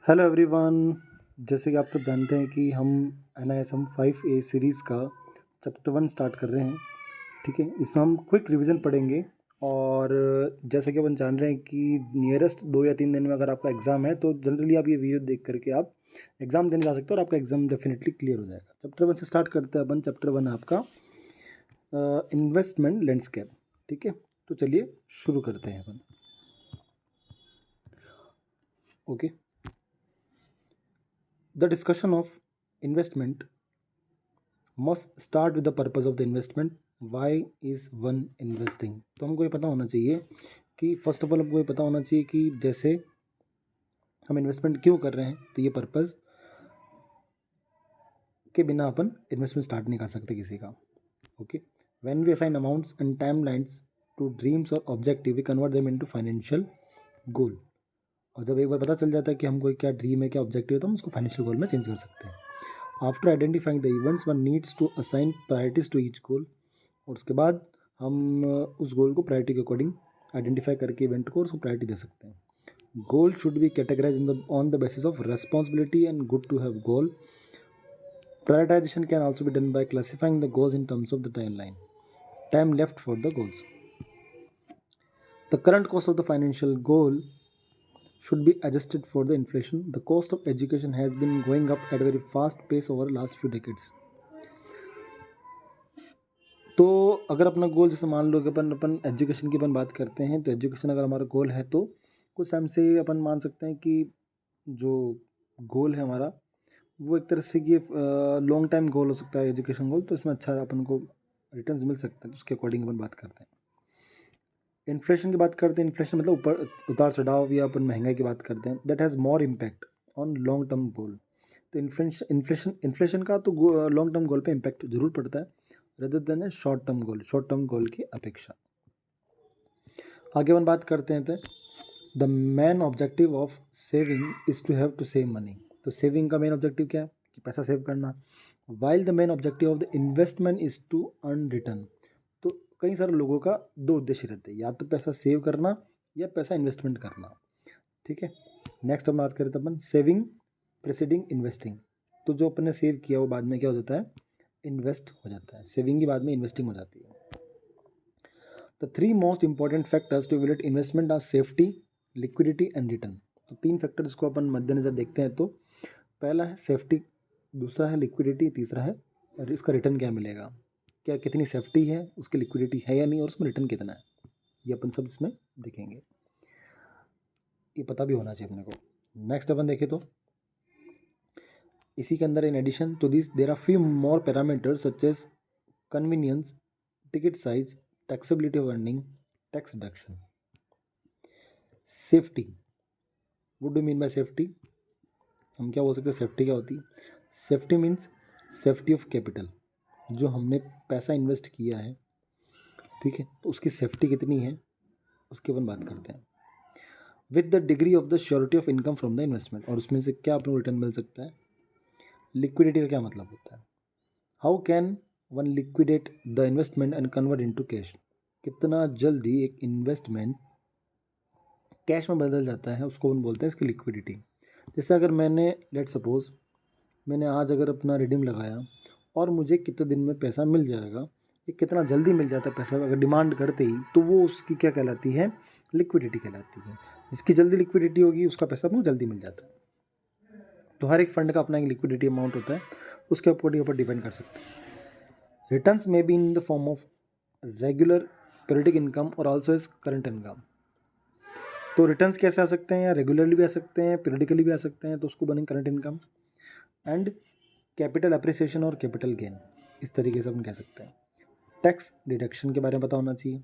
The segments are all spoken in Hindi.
Hello everyone. जैसे कि आप सब जानते हैं कि हम NISM 5A सीरीज़ का चैप्टर 1 स्टार्ट कर रहे हैं। ठीक है, इसमें हम क्विक रिवीजन पढ़ेंगे। और जैसे कि अपन जान रहे हैं कि नियरेस्ट 2 या 3 दिन में अगर आपका एग्ज़ाम है तो जनरली आप ये वीडियो देख करके आप एग्ज़ाम देने जा सकते हो और आपका एग्ज़ाम डेफिनेटली क्लियर हो जाएगा। चैप्टर 1 से स्टार्ट करते हैं अपन। चैप्टर 1 है आपका इन्वेस्टमेंट लैंडस्केप। ठीक है, तो चलिए शुरू करते हैं अपन। Okay, the discussion of investment must start with the purpose of the investment. Why is one investing? तो हमको ये पता होना चाहिए कि फर्स्ट ऑफ ऑल हमको ये पता होना चाहिए कि जैसे हम इन्वेस्टमेंट क्यों कर रहे हैं, तो ये पर्पस के बिना अपन इन्वेस्टमेंट स्टार्ट नहीं कर सकते किसी का। Okay, when we assign amounts and timelines to dreams और objective we convert them into financial goal. और जब एक बार पता चल जाता है कि हमको क्या ड्रीम है, क्या ऑब्जेक्टिव है, तो हम उसको फाइनेंशियल गोल में चेंज कर सकते हैं। After identifying the events one needs to assign priorities to each goal. और उसके बाद हम उस गोल को प्रायोरिटी के अकॉर्डिंग आइडेंटिफाई करके इवेंट को उसको प्रायोरिटी दे सकते हैं। Goal should be categorize on the basis of responsibility and good to have goal. Prioritization can also be done by classifying the goals in terms of the time left for the goals. The current cost of the financial goal should be adjusted for the inflation. The cost of education has been going up at a very fast pace over the last few decades. तो अगर अपना गोल जैसे मान लो कि अपन एजुकेशन की अपन बात करते हैं, तो एजुकेशन अगर हमारा गोल है तो कुछ टाइम से अपन मान सकते हैं कि जो गोल है हमारा वो एक तरह से ये लॉन्ग टाइम गोल हो सकता है एजुकेशन गोल। तो इसमें अच्छा अपन को रिटर्न्स मिल सकता है, तो उसके अकॉर्डिंग अपन बात करते हैं। इन्फ्लेशन की बात करते हैं। इन्फ्लेशन मतलब ऊपर उतार चढ़ाव या अपन महंगाई की बात करते हैं। That has more impact on long term goal. तो इन्फ्लेशन का तो लॉन्ग टर्म गोल पे इम्पैक्ट जरूर पड़ता है rather than a short term goal की अपेक्षा। आगे अपन बात करते हैं तो the main objective of saving is to have to save money. तो सेविंग का मेन ऑब्जेक्टिव क्या है कि पैसा सेव करना। While the main objective of the investment is to earn return. तो कई सारे लोगों का दो उद्देश्य रहते हैं, या तो पैसा सेव करना या पैसा इन्वेस्टमेंट करना। ठीक है, नेक्स्ट हम बात करें तो अपन सेविंग प्रेसिडिंग इन्वेस्टिंग। तो जो अपन ने सेव किया वो बाद में क्या हो जाता है, इन्वेस्ट हो जाता है। सेविंग की बाद में इन्वेस्टिंग हो जाती है। The 3 most important factors to evaluate investment are safety, liquidity and return. तो 3 फैक्टर्स को अपन मद्देनजर देखते हैं। तो पहला है सेफ्टी, दूसरा है लिक्विडिटी, तीसरा है और इसका रिटर्न क्या मिलेगा, क्या कितनी सेफ्टी है, उसकी लिक्विडिटी है या नहीं, और उसमें रिटर्न कितना है, ये अपन सब इसमें देखेंगे। ये पता भी होना चाहिए अपने को। नेक्स्ट अपन देखें तो इसी के अंदर in addition to this there are few more parameters such as convenience, ticket size, taxability of earning, tax deduction. Safety, what do mean by safety? हम क्या बोल सकते हैं सेफ्टी क्या होती है? Safety means safety of capital. जो हमने पैसा इन्वेस्ट किया है, ठीक है, तो उसकी सेफ्टी कितनी है उसकी अपन बात करते हैं। With the degree of the surety of income from the investment, और उसमें से क्या अपने को रिटर्न मिल सकता है। लिक्विडिटी का क्या मतलब होता है? How can one liquidate the investment and convert into cash. कितना जल्दी एक इन्वेस्टमेंट कैश में बदल जाता है, उसको अपन बोलते हैं इसकी लिक्विडिटी। जैसे अगर मैंने लेट सपोज मैंने आज अगर अपना रिडीम लगाया और मुझे कितने दिन में पैसा मिल जाएगा, ये कितना जल्दी मिल जाता है पैसा अगर डिमांड करते ही, तो वो उसकी क्या कहलाती है, लिक्विडिटी कहलाती है। जिसकी जल्दी लिक्विडिटी होगी उसका पैसा आपको जल्दी मिल जाता है। तो हर एक फंड का अपना एक लिक्विडिटी अमाउंट होता है, उसके अकॉर्डिंग ऊपर डिपेंड कर सकते हैं। Returns may be in the form of regular periodic income और ऑल्सो इज करंट इनकम। तो रिटर्न्स कैसे आ सकते हैं, या रेगुलरली भी आ सकते हैं, पीरियडिकली भी आ सकते हैं, तो उसको बनेंगे current income. And capital appreciation और कैपिटल गेन, इस तरीके से अपन कह सकते हैं। टैक्स डिडक्शन के बारे में पता होना चाहिए।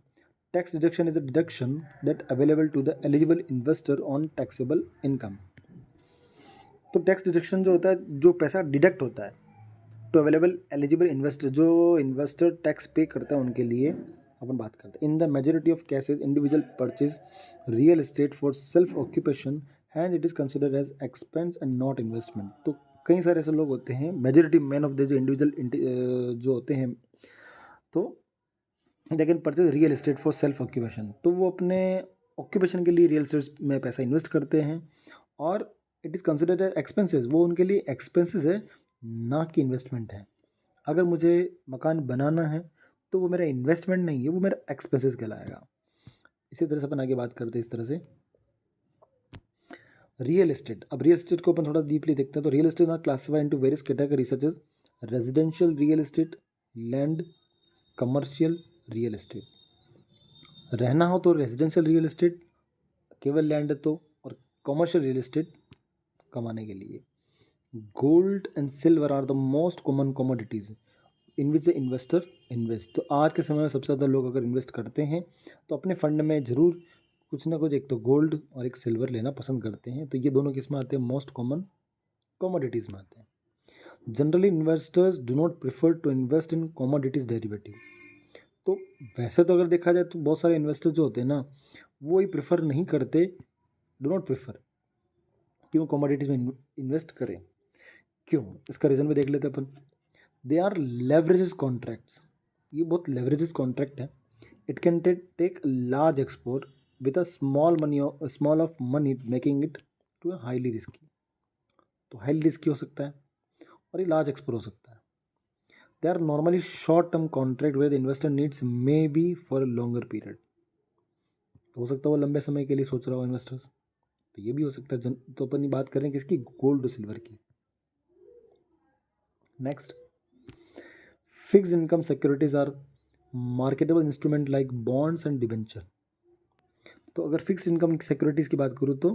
Tax deduction is a deduction that available to the eligible investor on taxable income. तो टैक्स डिडक्शन जो होता है, जो पैसा डिडक्ट होता है तो अवेलेबल एलिजिबल इन्वेस्टर, जो इन्वेस्टर टैक्स पे करता है उनके लिए अपन बात करते हैं। In the majority of cases individual purchase real estate for self occupation and it is considered as expense and not investment. तो कई सारे ऐसे लोग होते हैं, मेजोरिटी मैन ऑफ द जो इंडिविजुअल जो होते हैं, तो they can purchase real estate for self occupation. तो वो अपने ऑक्यूपेशन के लिए रियल एस्टेट में पैसा इन्वेस्ट करते हैं और it is considered as expenses, वो उनके लिए एक्सपेंसेस है, ना कि इन्वेस्टमेंट है। अगर मुझे मकान बनाना है तो वो मेरा इन्वेस्टमेंट नहीं है, वो मेरा एक्सपेंसेस कहलाएगा। इसी तरह से अपन आगे बात करते हैं इस तरह से रियल एस्टेट। अब रियल एस्टेट को अपन थोड़ा डीपली देखते हैं। तो real estate are classified into various category such as residential real estate, land, commercial real estate. रहना हो तो रेजिडेंशियल रियल एस्टेट, केवल लैंड है तो, और कमर्शियल रियल एस्टेट कमाने के लिए। Gold and silver are the most common commodities in which the investor invest. तो आज के समय में सबसे ज़्यादा लोग अगर इन्वेस्ट करते हैं तो अपने फंड में ज़रूर कुछ ना कुछ, एक तो गोल्ड और एक सिल्वर लेना पसंद करते हैं। तो ये दोनों किस में आते हैं? मोस्ट कॉमन कमोडिटीज़ में आते हैं। Generally investors do not prefer to invest in commodities derivative. तो वैसे तो अगर देखा जाए तो बहुत सारे इन्वेस्टर जो होते हैं ना, वो ही प्रेफर नहीं करते, डू नॉट प्रेफर कि वो कमोडिटीज़ में इन्वेस्ट करें। क्यों? इसका रीज़न भी देख लेते हैं अपन। दे आर लेवरेजेस कॉन्ट्रैक्ट्स, ये बहुत लेवरेजेस कॉन्ट्रैक्ट है। It can take large export with a small of money making it to a highly risky. तो हाईली रिस्की हो सकता है और ये लार्ज एक्सपोर्ट हो सकता है। They are normally short term contract where the investor needs may be for a longer period. तो हो सकता है वो लंबे समय के लिए सोच रहा हो इन्वेस्टर्स, तो ये भी हो सकता है। तो अपन बात कर रहे हैं किसकी? गोल्ड और सिल्वर की। Next, fixed income securities are marketable instrument like bonds and debenture. तो अगर फिक्स्ड इनकम सिक्योरिटीज़ की बात करूँ तो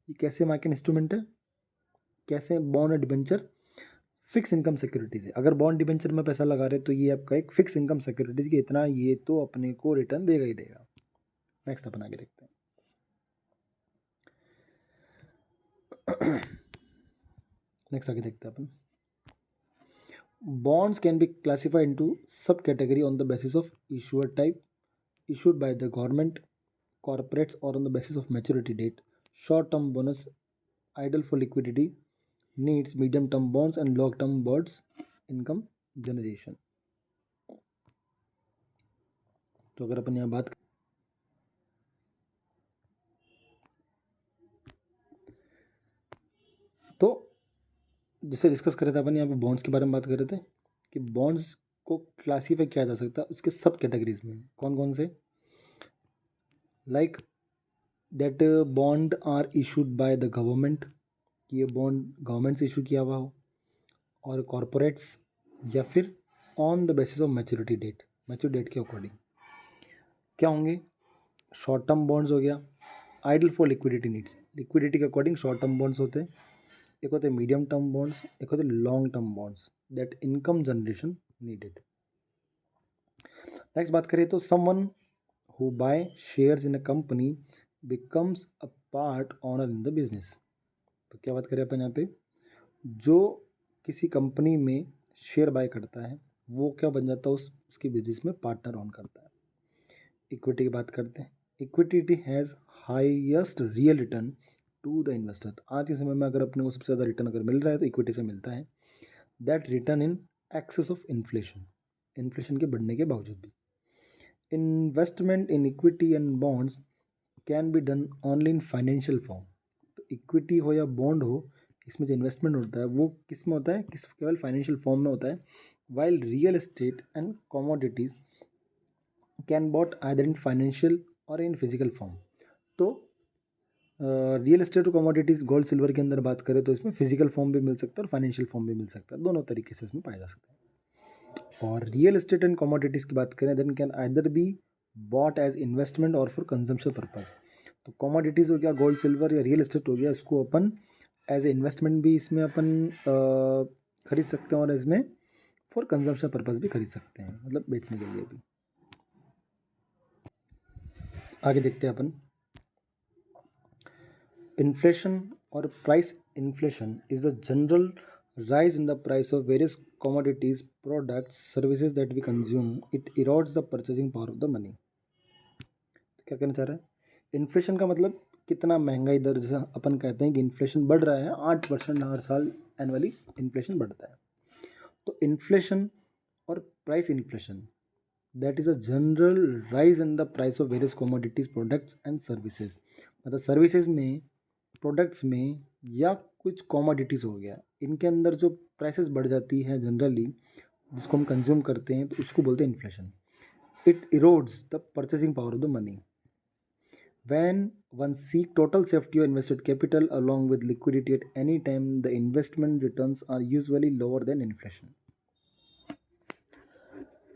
ये कैसे मार्केट इंस्ट्रूमेंट है, कैसे बॉन्ड और डिबेंचर? फिक्स इनकम सिक्योरिटीज़ है। अगर बॉन्ड डिबेंचर में पैसा लगा रहे तो ये आपका एक फिक्स इनकम सिक्योरिटीज़ की इतना ये तो अपने को रिटर्न देगा ही देगा। नेक्स्ट अपन आगे देखते हैं। नेक्स्ट आगे देखते हैं अपन। Bonds can be classified into subcategory on the basis of issuer type, issued by the government, corporates, or on the basis of maturity date. Short-term bonus, idle for liquidity needs, medium-term bonds and long-term bonds, income generation. तो अगर अपन यहाँ बात तो जिसे डिस्कस कर रहे थे अपन, यहाँ पे बॉन्ड्स के बारे में बात कर रहे थे कि बॉन्ड्स को क्लासीफाई किया जा सकता है उसके सब कैटेगरीज में। कौन कौन से? Like that bond are issued by the government, कि ये बॉन्ड गवर्नमेंट से इशू किया हुआ हो, और कॉरपोरेट्स, या फिर on the basis of maturity date, mature date के अकॉर्डिंग क्या होंगे? शॉर्ट टर्म बॉन्ड्स हो गया, ideal for liquidity needs, liquidity के अकॉर्डिंग शॉर्ट टर्म बॉन्ड्स होते हैं। एक होते हैं मीडियम टर्म बॉन्ड्स, एक होते हैं long term bonds that income generation needed. Next बात करें तो someone who by shares in a company becomes a part owner in the business. तो क्या बात करें अपन यहाँ पे? जो किसी कंपनी में शेयर बाय करता है वो क्या बन जाता है? उसकी बिजनेस में पार्टनर ऑन करता है। इक्विटी की बात करते हैं। Equity has highest real return to the investor. आज के समय में अगर अपने को सबसे ज़्यादा रिटर्न अगर मिल रहा है तो इक्विटी से मिलता है। That return in excess of inflation, inflation के बढ़ने के बावजूद भी। Investment in equity and bonds can be done only in financial form. तो इक्विटी हो या बॉन्ड हो, इसमें जो इन्वेस्टमेंट होता है वो किस में होता है? केवल फाइनेंशियल फॉर्म में होता है। While real estate and commodities can bought either in financial और इन फिजिकल फॉर्म। तो रियल एस्टेट और कमोडिटीज़ गोल्ड सिल्वर के अंदर बात करें तो इसमें फिजिकल फॉर्म भी मिल सकता है और फाइनेंशियल फॉर्म भी मिल सकता है, दोनों तरीके से इसमें पाया जा सकता है। और रियल एस्टेट एंड कमोडिटीज़ की बात करें then can either be bought as investment और फॉर कंजम्पशन पर्पज। तो कमोडिटीज़ हो गया, गोल्ड सिल्वर या रियल एस्टेट हो गया, इसको अपन एज ए इन्वेस्टमेंट भी इसमें अपन खरीद सकते हैं और इसमें फॉर कंजम्पशन पर्पज भी खरीद सकते हैं, मतलब बेचने के लिए भी। आगे देखते हैं अपन। इन्फ्लेशन और price inflation is the general rise in the price of various commodities, products, services that we consume. It erodes the purchasing power of the money. क्या कहना चाह रहा है? इन्फ्लेशन का मतलब कितना महंगाई दर, जैसे अपन कहते हैं कि इन्फ्लेशन बढ़ रहा है 8% हर साल एनुअली इन्फ्लेशन बढ़ता है। तो इन्फ्लेशन और price inflation that is a general rise in the price of various commodities, products and services. मतलब सर्विसेज में प्रोडक्ट्स में या कुछ कॉमोडिटीज़ हो गया, इनके अंदर जो प्राइसेस बढ़ जाती है जनरली, जिसको हम कंज्यूम करते हैं, तो उसको बोलते हैं inflation. It erodes the purchasing power of the money. When one seek total safety of invested capital along with liquidity at any time, the investment returns are usually lower than inflation.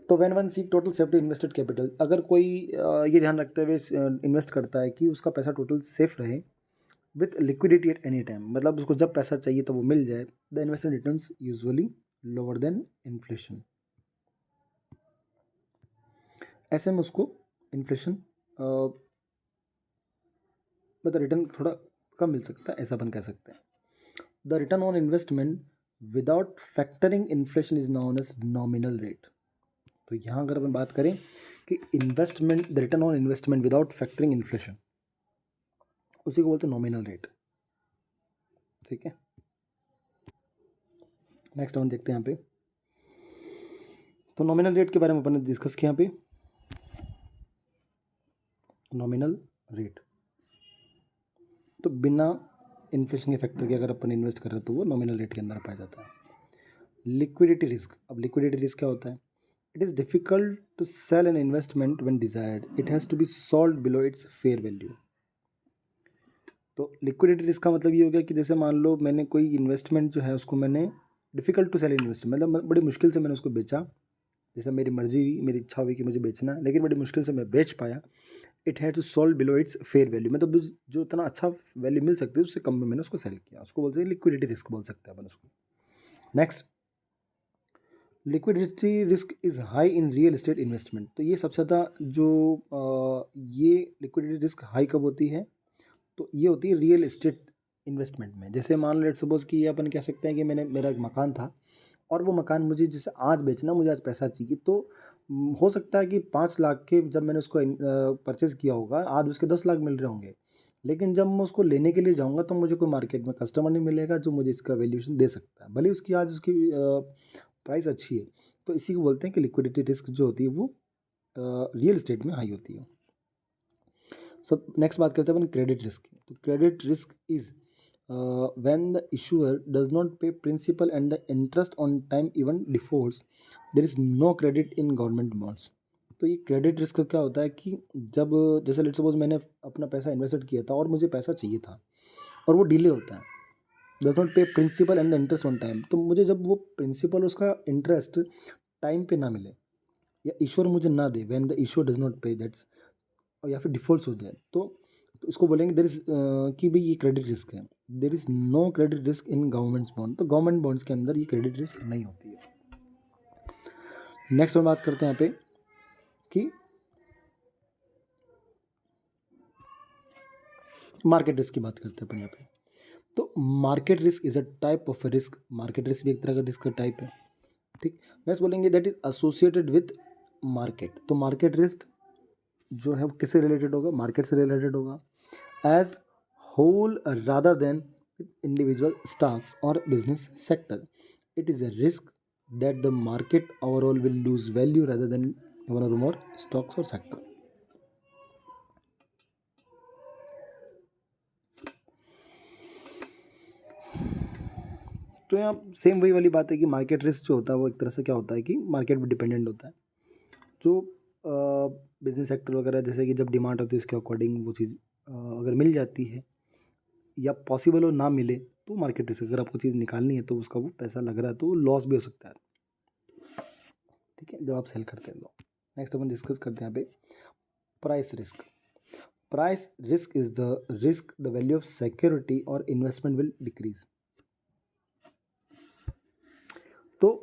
तो when one seek total safety invested capital, अगर कोई ये ध्यान रखते हुए इन्वेस्ट करता है कि उसका पैसा टोटल सेफ रहे with liquidity at any time, मतलब उसको जब पैसा चाहिए तो वो मिल जाए, the investment returns usually lower than inflation. ऐसे में उसको इन्फ्लेशन मतलब रिटर्न थोड़ा कम मिल सकता है, ऐसा अपन कह सकते हैं. The return on investment without factoring inflation is known as nominal rate. तो यहाँ अगर अपन बात करें कि investment, the return on investment without factoring inflation, उसी को बोलते हैं नॉमिनल रेट. ठीक है, नेक्स्ट अपन देखते हैं यहाँ पे. तो नॉमिनल रेट के बारे में अपन ने डिस्कस किया यहाँ पे. नॉमिनल रेट तो बिना इन्फ्लेशन के फैक्टर के अगर अपन इन्वेस्ट कर रहे तो वो नॉमिनल रेट के अंदर पाया जाता है. Liquidity risk. अब लिक्विडिटी रिस्क क्या होता है? It is difficult to sell an investment when desired, it has to be sold below its fair value. तो लिक्विडिटी रिस्क का मतलब ये हो गया कि जैसे मान लो मैंने कोई इन्वेस्टमेंट जो है उसको मैंने डिफिकल्ट टू सेल इन्वेस्टमेंट, मतलब बड़ी मुश्किल से मैंने उसको बेचा. जैसे मेरी मर्जी हुई, मेरी इच्छा हुई कि मुझे बेचना है, लेकिन बड़ी मुश्किल से मैं बेच पाया. It had to sold below its fair value, मतलब जो इतना अच्छा वैल्यू मिल सकती है उससे कम में मैंने उसको सेल किया, उसको बोलते हैं लिक्विडिटी रिस्क बोल सकते हैं अपन उसको. Next, liquidity risk is high in real estate investment. तो ये सबसे ज़्यादा जो ये लिक्विडिटी रिस्क हाई कब होती है? तो ये होती है रियल एस्टेट इन्वेस्टमेंट में. जैसे मान लो लेट्स सपोज कि ये अपन कह सकते हैं कि मेरा एक मकान था और वो मकान मुझे जैसे आज बेचना, मुझे आज पैसा चाहिए, तो हो सकता है कि 5 लाख के जब मैंने उसको परचेज़ किया होगा, आज उसके 10 लाख मिल रहे होंगे, लेकिन जब मैं उसको लेने के लिए जाऊंगा तो मुझे कोई मार्केट में कस्टमर नहीं मिलेगा जो मुझे इसका वैल्यूएशन दे सकता है, भले उसकी आज उसकी प्राइस अच्छी है. तो इसी को बोलते हैं कि लिक्विडिटी रिस्क जो होती है वो रियल एस्टेट में हाई होती है. सब नेक्स्ट बात करते हैं अपन क्रेडिट रिस्क की. तो credit risk is when the issuer does not pay principal and the interest on time even defaults, there is no credit in government bonds. तो ये क्रेडिट रिस्क क्या होता है कि जब जैसे लेट्स सपोज मैंने अपना पैसा इन्वेस्ट किया था और मुझे पैसा चाहिए था और वो डिले होता है, does not pay principal and the interest on time, तो मुझे जब वो प्रिंसिपल उसका इंटरेस्ट टाइम पे ना मिले या इश्योर मुझे ना दे, when the issuer does not pay that's, या फिर डिफॉल्ट हो जाए, तो इसको बोलेंगे देर इज कि भाई ये क्रेडिट रिस्क है. There is no credit risk in governments bond. तो गवर्नमेंट बॉन्ड्स के अंदर ये क्रेडिट रिस्क नहीं होती है. नेक्स्ट हम बात करते हैं यहाँ पे कि मार्केट रिस्क की बात करते हैं अपन यहाँ पे. तो market risk is a type of risk. Market risk भी एक तरह का रिस्क का टाइप है. ठीक, नेक्स्ट बोलेंगे that is associated with market. तो मार्केट रिस्क जो है वो किससे रिलेटेड होगा? मार्केट से रिलेटेड होगा. As whole rather than with individual stocks or business sector. It is a risk that the market overall will lose value rather than one or more stocks or sector. तो यहाँ सेम वही वाली बात है कि मार्केट रिस्क जो होता है वो एक तरह से क्या होता है कि मार्केट पे डिपेंडेंट होता है. जो बिजनेस सेक्टर वगैरह जैसे कि जब डिमांड होती है उसके अकॉर्डिंग वो चीज़ अगर मिल जाती है या पॉसिबल हो ना मिले तो मार्केट रिस्क. अगर आपको चीज़ निकालनी है तो उसका वो पैसा लग रहा है तो वो लॉस भी हो सकता है. ठीक है, जब आप सेल करते हैं तो. नेक्स्ट अपन डिस्कस करते हैं यहाँ पे price risk. Price risk is the risk the value of security और इन्वेस्टमेंट विल डिक्रीज. तो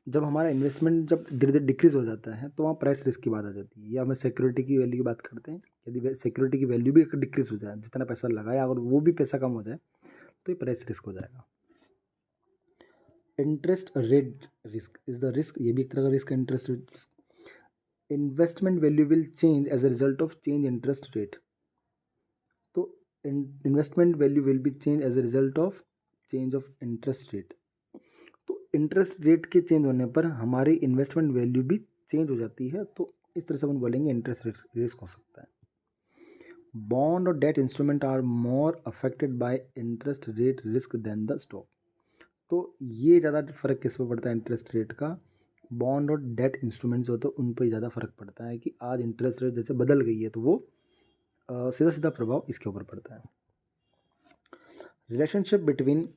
जब हमारा इन्वेस्टमेंट जब धीरे धीरे डिक्रीज हो जाता है तो वहाँ प्राइस रिस्क की बात आ जाती है. या हमें सिक्योरिटी की वैल्यू की बात करते हैं. यदि सिक्योरिटी की वैल्यू भी डिक्रीज हो जाए, जितना पैसा लगाया अगर वो भी पैसा कम हो जाए तो ये प्राइस रिस्क हो जाएगा. Interest rate risk is the risk. ये भी एक तरह का रिस्क है, interest rate risk. Investment value will change as a result of change interest rate. तो investment value will be change as a result of change of interest rate. तो इंटरेस्ट रेट के चेंज होने पर हमारी इन्वेस्टमेंट वैल्यू भी चेंज हो जाती है. तो इस तरह से हम बोलेंगे इंटरेस्ट रिस्क हो सकता है. बॉन्ड और debt instrument are more affected by interest rate risk than the stock. तो ये ज़्यादा फ़र्क किस पे पड़ता है इंटरेस्ट रेट का, बॉन्ड और डेट इंस्ट्रूमेंट्स जो होते हैं उन पर ज़्यादा फ़र्क पड़ता है कि आज इंटरेस्ट रेट जैसे बदल गई है तो वो सीधा सीधा प्रभाव इसके ऊपर पड़ता है। Relationship between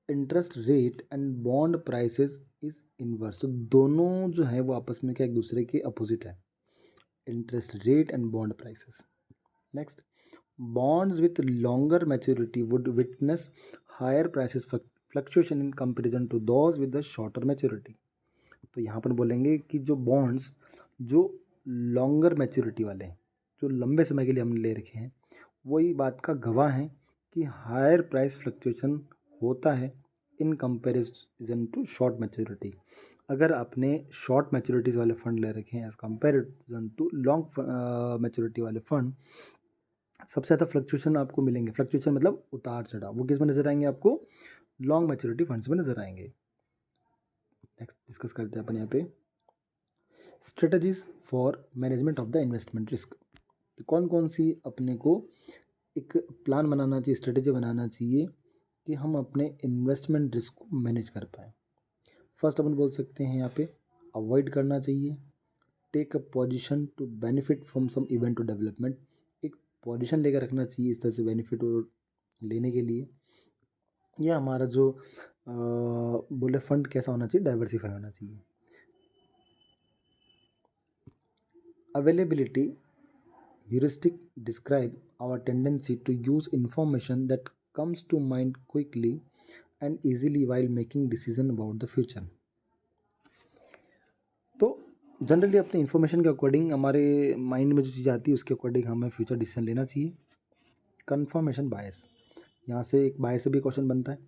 interest rate and bond prices is inverse. तो दोनों जो है वो आपस में क्या एक दूसरे के अपोजिट है, interest rate and bond prices. Next, bonds with longer maturity would witness higher prices fluctuation in comparison to those with the shorter maturity। तो यहाँ पर बोलेंगे कि जो बॉन्ड्स जो लॉन्गर मैच्योरिटी वाले हैं, जो लंबे समय के लिए हमने ले रखे हैं, वही बात का गवाह हैं कि हायर प्राइस फ्लक्चुएशन होता है in comparison to short maturity. अगर आपने शॉर्ट मैच्योरिटीज़ वाले फंड ले रखे हैं as comparison to long maturity वाले फंड, सबसे ज़्यादा फ्लक्चुएशन आपको मिलेंगे। फ्लक्चुएशन मतलब उतार चढ़ाव, वो किस में नज़र आएंगे आपको, लॉन्ग मैच्योरिटी फंड्स में नज़र आएंगे। नेक्स्ट डिस्कस करते हैं अपन यहाँ पे strategies for management of the investment risk. तो कौन कौन सी अपने को एक प्लान बनाना चाहिए, स्ट्रेटजी बनाना चाहिए कि हम अपने इन्वेस्टमेंट रिस्क को मैनेज कर पाएँ। फर्स्ट अपन बोल सकते हैं यहाँ पे अवॉइड करना चाहिए, take a position to benefit from some event to development. एक पोजीशन लेकर रखना चाहिए इस तरह से बेनिफिट लेने के लिए। या हमारा जो बोले फंड कैसा होना चाहिए, डाइवर्सिफाई होना चाहिए। Availability heuristic describe our tendency to use information that comes to mind quickly and easily while making decision about the future. तो जनरली अपने इन्फॉर्मेशन के अकॉर्डिंग हमारे माइंड में जो चीज़ आती है उसके अकॉर्डिंग हमें फ्यूचर डिसीजन लेना चाहिए। कन्फर्मेशन बायस, यहाँ से एक बायस से भी क्वेश्चन बनता है।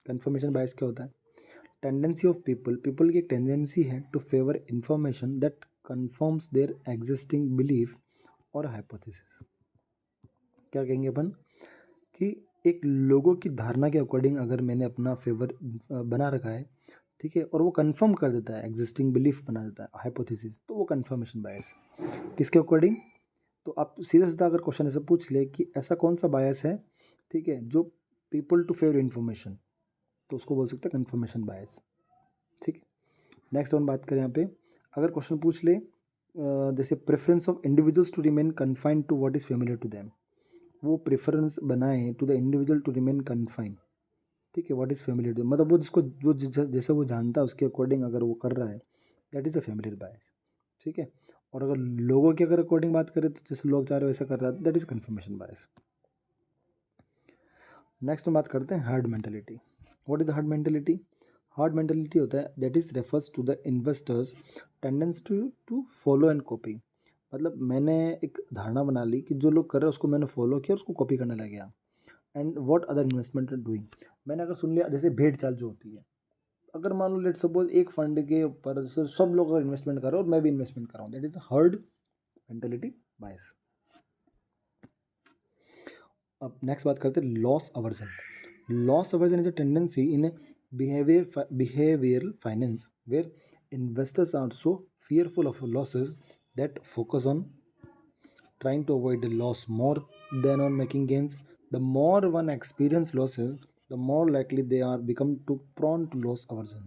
कन्फर्मेशन बायस क्या होता है, टेंडेंसी ऑफ पीपल की एक टेंडेंसी है to favour information that confirms their existing belief और हाइपोथेसिस। क्या कहेंगे अपन कि एक लोगों की धारणा के अकॉर्डिंग अगर मैंने अपना फेवर बना रखा है, ठीक है, और वो कंफर्म कर देता है, एग्जिस्टिंग बिलीफ बना देता है, हाइपोथेसिस, तो वो कंफर्मेशन बायस। किसके अकॉर्डिंग, तो आप सीधा सीधा अगर क्वेश्चन ऐसे पूछ ले कि ऐसा कौन सा बायस है, ठीक है, जो पीपल टू फेवर इन्फॉर्मेशन, तो उसको बोल सकते हैं कंफर्मेशन बायस। ठीक है, नेक्स्ट हम बात करें यहाँ पे, अगर क्वेश्चन पूछ ले जैसे preference of individuals to remain confined to what is familiar to them, वो प्रेफरेंस बनाए to the individual to remain confined, ठीक है, व्हाट इज़ फेमिलियर टू, मतलब वो जिसको जो जैसे वो जानता है उसके अकॉर्डिंग अगर वो कर रहा है, दैट इज़ द फेमिलियर बायस। ठीक है, और अगर लोगों के अगर अकॉर्डिंग बात करें तो जैसे लोग चाह रहे वैसा कर रहा है, that is confirmation bias. Next हम बात करते हैं herd mentality. What is the herd mentality, herd mentality होता है that is refers to the investors tendency to follow and copy. मतलब मैंने एक धारणा बना ली कि जो लोग कर रहे हैं उसको मैंने फॉलो किया, उसको कॉपी करने लग गया। And what other investment are doing, मैंने अगर सुन लिया जैसे भेड़ चाल जो होती है, अगर मान लो लेट सपोज एक फंड के ऊपर सब लोग अगर इन्वेस्टमेंट कर रहे हो और मैं भी इन्वेस्टमेंट कर रहा हूँ, that is the herd mentality bias. अब नेक्स्ट बात करते हैं loss aversion. Loss aversion is a tendency in behavioral finance where investors are so fearful of losses that focus on trying to avoid the loss more than on making gains. The more one experience losses, the more likely they are become to prone to loss aversion.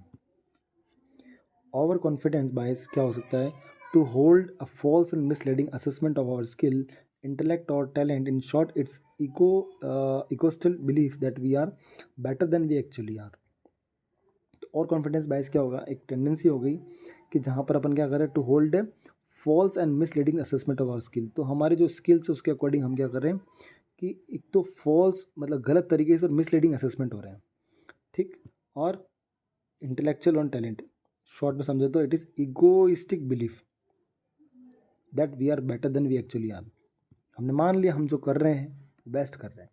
Over confidence bias क्या हो सकता है, to hold a false and misleading assessment of our skill, intellect or talent. In short, it's egoistic belief that we are better than we actually are. और कॉन्फिडेंस बायस क्या होगा, एक टेंडेंसी हो गई कि जहाँ पर अपन क्या करें, to hold a false and misleading assessment of our skill. तो हमारे जो स्किल्स है उसके अकॉर्डिंग हम क्या कर रहे हैं कि एक तो फॉल्स मतलब गलत तरीके से और मिसलीडिंग असेसमेंट हो रहे हैं, ठीक, और इंटेलेक्चुअल और टैलेंट, शॉर्ट में समझे तो it is egoistic belief that we are better than we actually are. हमने मान लिया हम जो कर रहे हैं बेस्ट कर रहे हैं,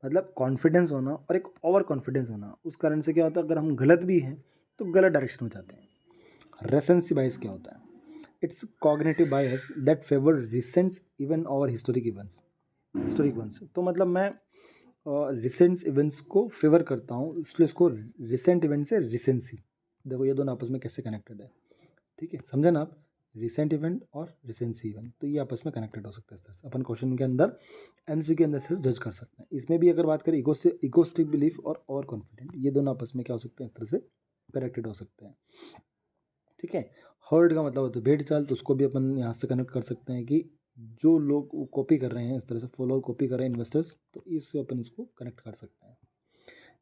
मतलब कॉन्फिडेंस होना और एक ओवर कॉन्फिडेंस होना, उस कारण से क्या होता है अगर हम गलत भी हैं तो गलत डायरेक्शन में जाते हैं। रेसेंसी बायस क्या होता है, it's cognitive bias that favour recents even और हिस्टोरिक इवेंट्स। तो मतलब मैं रिसेंट इवेंट्स को फेवर करता हूँ, इसलिए इसको रिसेंट इवेंट से रिसेंसी, देखो ये दोनों आपस में कैसे कनेक्टेड है, ठीक है, समझे ना आप। रिसेंट इवेंट और रिसेंसी इवेंट, तो ये आपस में कनेक्टेड हो सकते हैं। इस तरह से अपन क्वेश्चन के अंदर एमसीक्यू के अंदर से जज कर सकते हैं। इसमें भी अगर बात करें इगोस्टिक बिलीफ और ओवर कॉन्फिडेंट, ये दोनों आपस में क्या हो सकते हैं, इस तरह से कनेक्टेड हो सकते हैं। ठीक है, हर्ड का मतलब होता है भेड़ चाल, तो उसको भी अपन यहाँ से कनेक्ट कर सकते हैं कि जो लोग कॉपी कर रहे हैं, इस तरह से फॉलो कॉपी कर रहे हैं इन्वेस्टर्स, तो इससे अपन इसको कनेक्ट कर सकते हैं।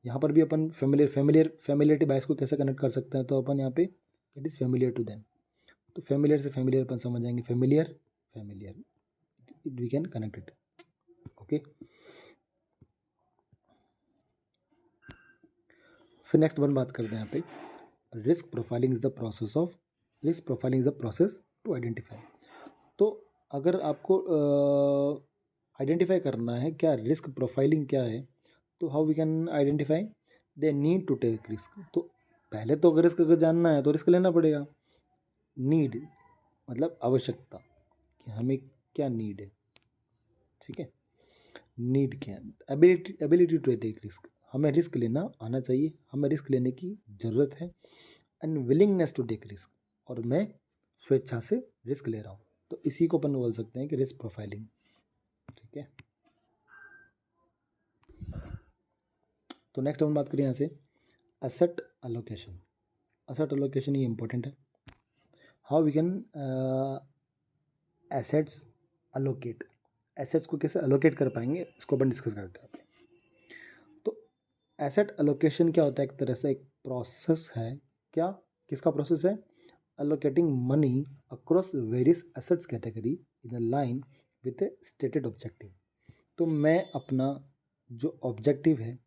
यहाँ पर भी अपन फेमिलियरिटी बायस को कैसे कनेक्ट कर सकते हैं, तो अपन यहाँ पे it is familiar to them, तो फेमिलियर से फेमिलियर अपन समझ जाएंगे, familiar we can connect it. Okay, फिर नेक्स्ट अपन बात करते हैं यहाँ पे risk profiling is the process to identify. तो अगर आपको आइडेंटिफाई करना है क्या रिस्क प्रोफाइलिंग क्या है, तो how we can identify, they need to take risk. तो पहले तो अगर रिस्क अगर जानना है तो रिस्क लेना पड़ेगा। नीड मतलब आवश्यकता, कि हमें क्या नीड है। ठीक है, नीड क्या है, एबिलिटी टू टेक रिस्क, हमें रिस्क लेना आना चाहिए, हमें रिस्क लेने की ज़रूरत है। And willingness to take risk, और मैं स्वेच्छा से रिस्क ले रहा हूँ, तो इसी को अपन बोल सकते हैं कि रिस्क प्रोफाइलिंग। ठीक है, तो नेक्स्ट अपन बात करें यहाँ से एसेट एलोकेशन। एसेट एलोकेशन ये इंपॉर्टेंट है, how we can assets allocate, assets को कैसे एलोकेट कर पाएंगे उसको अपन डिस्कस करते हैं। तो एसेट एलोकेशन क्या होता है, एक तरह से एक प्रोसेस है। क्या, किसका प्रोसेस है, allocating money across various assets category in a line with a stated objective। तो मैं अपना जो ऑब्जेक्टिव है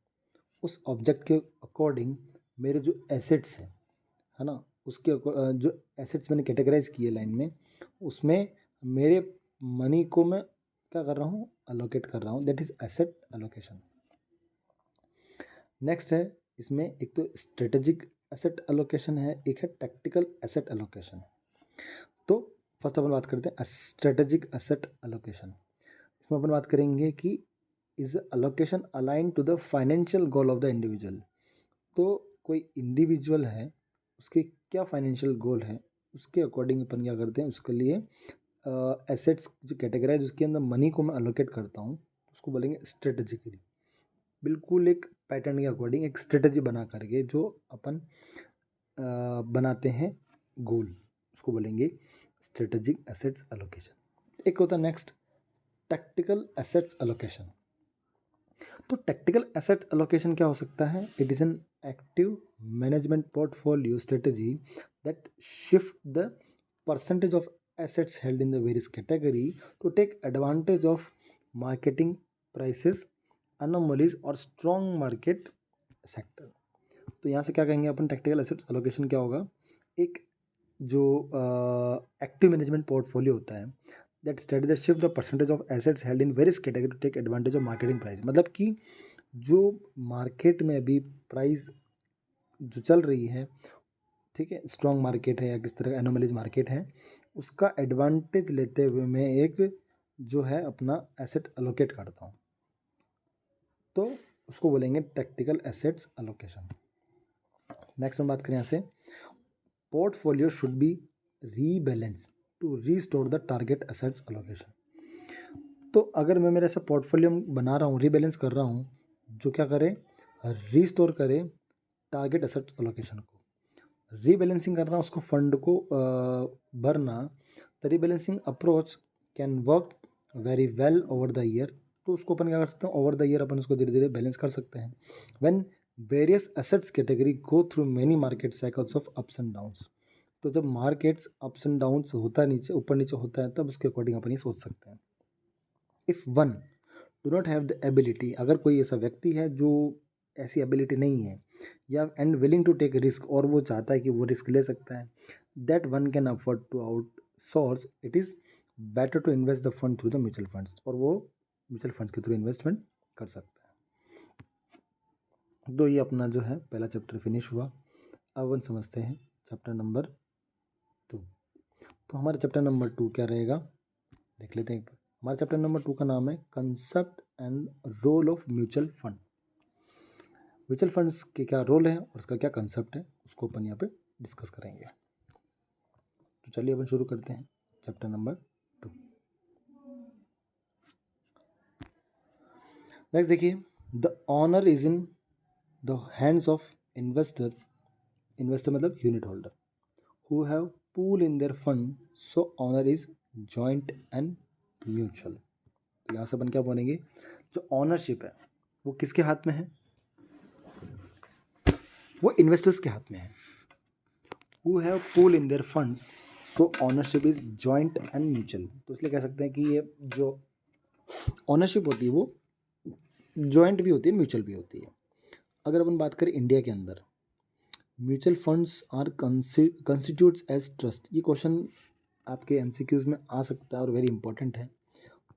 उस ऑब्जेक्ट के अकॉर्डिंग मेरे जो एसेट्स हैं, है ना, उसके जो एसेट्स मैंने कैटेगराइज किए लाइन में, उसमें मेरे मनी को मैं क्या कर रहा हूँ, अलोकेट कर रहा हूँ, that is asset allocation. Next है इसमें एक तो स्ट्रेटेजिक एसेट एलोकेशन है, एक है टैक्टिकल एसेट एलोकेशन। तो फर्स्ट अपन बात करते हैं स्ट्रेटेजिक एसेट एलोकेशन। इसमें अपन बात करेंगे कि is allocation align to the financial goal of the individual. तो कोई इंडिविजुअल है, उसके क्या फाइनेंशियल गोल है, उसके अकॉर्डिंग अपन क्या करते हैं, उसके लिए एसेट्स जो कैटेगराइज उसके अंदर मनी को मैं अलोकेट करता हूँ, उसको बोलेंगे स्ट्रेटेजिकली। बिल्कुल एक पैटर्न के अकॉर्डिंग एक स्ट्रेटजी बना करके जो अपन बनाते हैं गोल, उसको बोलेंगे स्ट्रेटेजिक एसेट्स एलोकेशन। एक होता है नेक्स्ट टैक्टिकल एसेट्स एलोकेशन। तो टैक्टिकल एसेट्स एलोकेशन क्या हो सकता है, it is an active management portfolio strategy that shift the percentage of assets held in the various category to take advantage of marketing prices anomalies और strong market sector। तो यहाँ से क्या कहेंगे अपन, टैक्टिकल एसेट्स एलोकेशन क्या होगा, एक जो एक्टिव मैनेजमेंट पोर्टफोलियो होता है that study the shift the percentage of assets held in various category to take advantage of marketing price. मतलब कि जो मार्केट में अभी प्राइस जो चल रही है, ठीक है, स्ट्रॉन्ग मार्केट है या किस तरह का एनोमलीज मार्केट है, उसका एडवांटेज लेते हुए मैं एक जो है अपना एसेट एलोकेट करता हूँ, तो उसको बोलेंगे टैक्टिकल एसेट्स एलोकेशन। नेक्स्ट हम बात करें यहाँ से portfolio should be rebalance to restore the target assets allocation. तो अगर मैं मेरा ऐसा पोर्टफोलियो बना रहा हूँ, रीबैलेंस कर रहा हूँ, जो क्या करे, रीस्टोर करे टारगेट एसेट्स एलोकेशन को। रीबैलेंसिंग करना, उसको फंड को भरना, the rebalancing approach can work very well over the year. तो उसको अपन क्या कर सकते हैं, ओवर द ईयर अपन उसको धीरे धीरे बैलेंस कर सकते हैं। When various assets category go through many market cycles of ups and downs. तो जब मार्केट्स अप्स एंड डाउन्स होता है, नीचे ऊपर नीचे होता है, तब उसके अकॉर्डिंग अपन ये सोच सकते हैं। If one do not have the ability, अगर कोई ऐसा व्यक्ति है जो ऐसी एबिलिटी नहीं है या and willing to take risk, और वो चाहता है कि वो रिस्क ले सकता है, that one can afford to outsource, it is better to invest the fund through the mutual funds. और वो म्यूचुअल फंड्स के थ्रू इन्वेस्टमेंट कर सकता है। तो ये अपना जो है पहला चैप्टर फिनिश हुआ। अब अपन समझते हैं चैप्टर नंबर 2। तो हमारा चैप्टर नंबर 2 क्या रहेगा, देख लेते हैं एक बार। हमारा चैप्टर नंबर 2 का नाम है concept and role of mutual fund. Mutual funds के क्या रोल है और उसका क्या कंसेप्ट है, उसको अपन यहाँ पे डिस्कस करेंगे। तो चलिए अपन शुरू करते हैं चैप्टर नंबर 2। नेक्स्ट देखिए, the owner is in the hands of investor, investor मतलब unit holder, who have pool in their fund, so honor is joint and mutual। तो यहाँ से अपन क्या बोलेंगे, जो ऑनरशिप है वो किसके हाथ में है, वो इन्वेस्टर्स के हाथ में है। who have pool in their funds, so ownership is joint and mutual। तो इसलिए कह सकते हैं कि ये जो ऑनरशिप होती है वो जॉइंट भी होती है, म्यूचुअल भी होती है। अगर अपन बात करें इंडिया के अंदर, mutual funds are constitutes as trust. ये क्वेश्चन आपके एमसीक्यूज में आ सकता है और वेरी इंपॉर्टेंट है।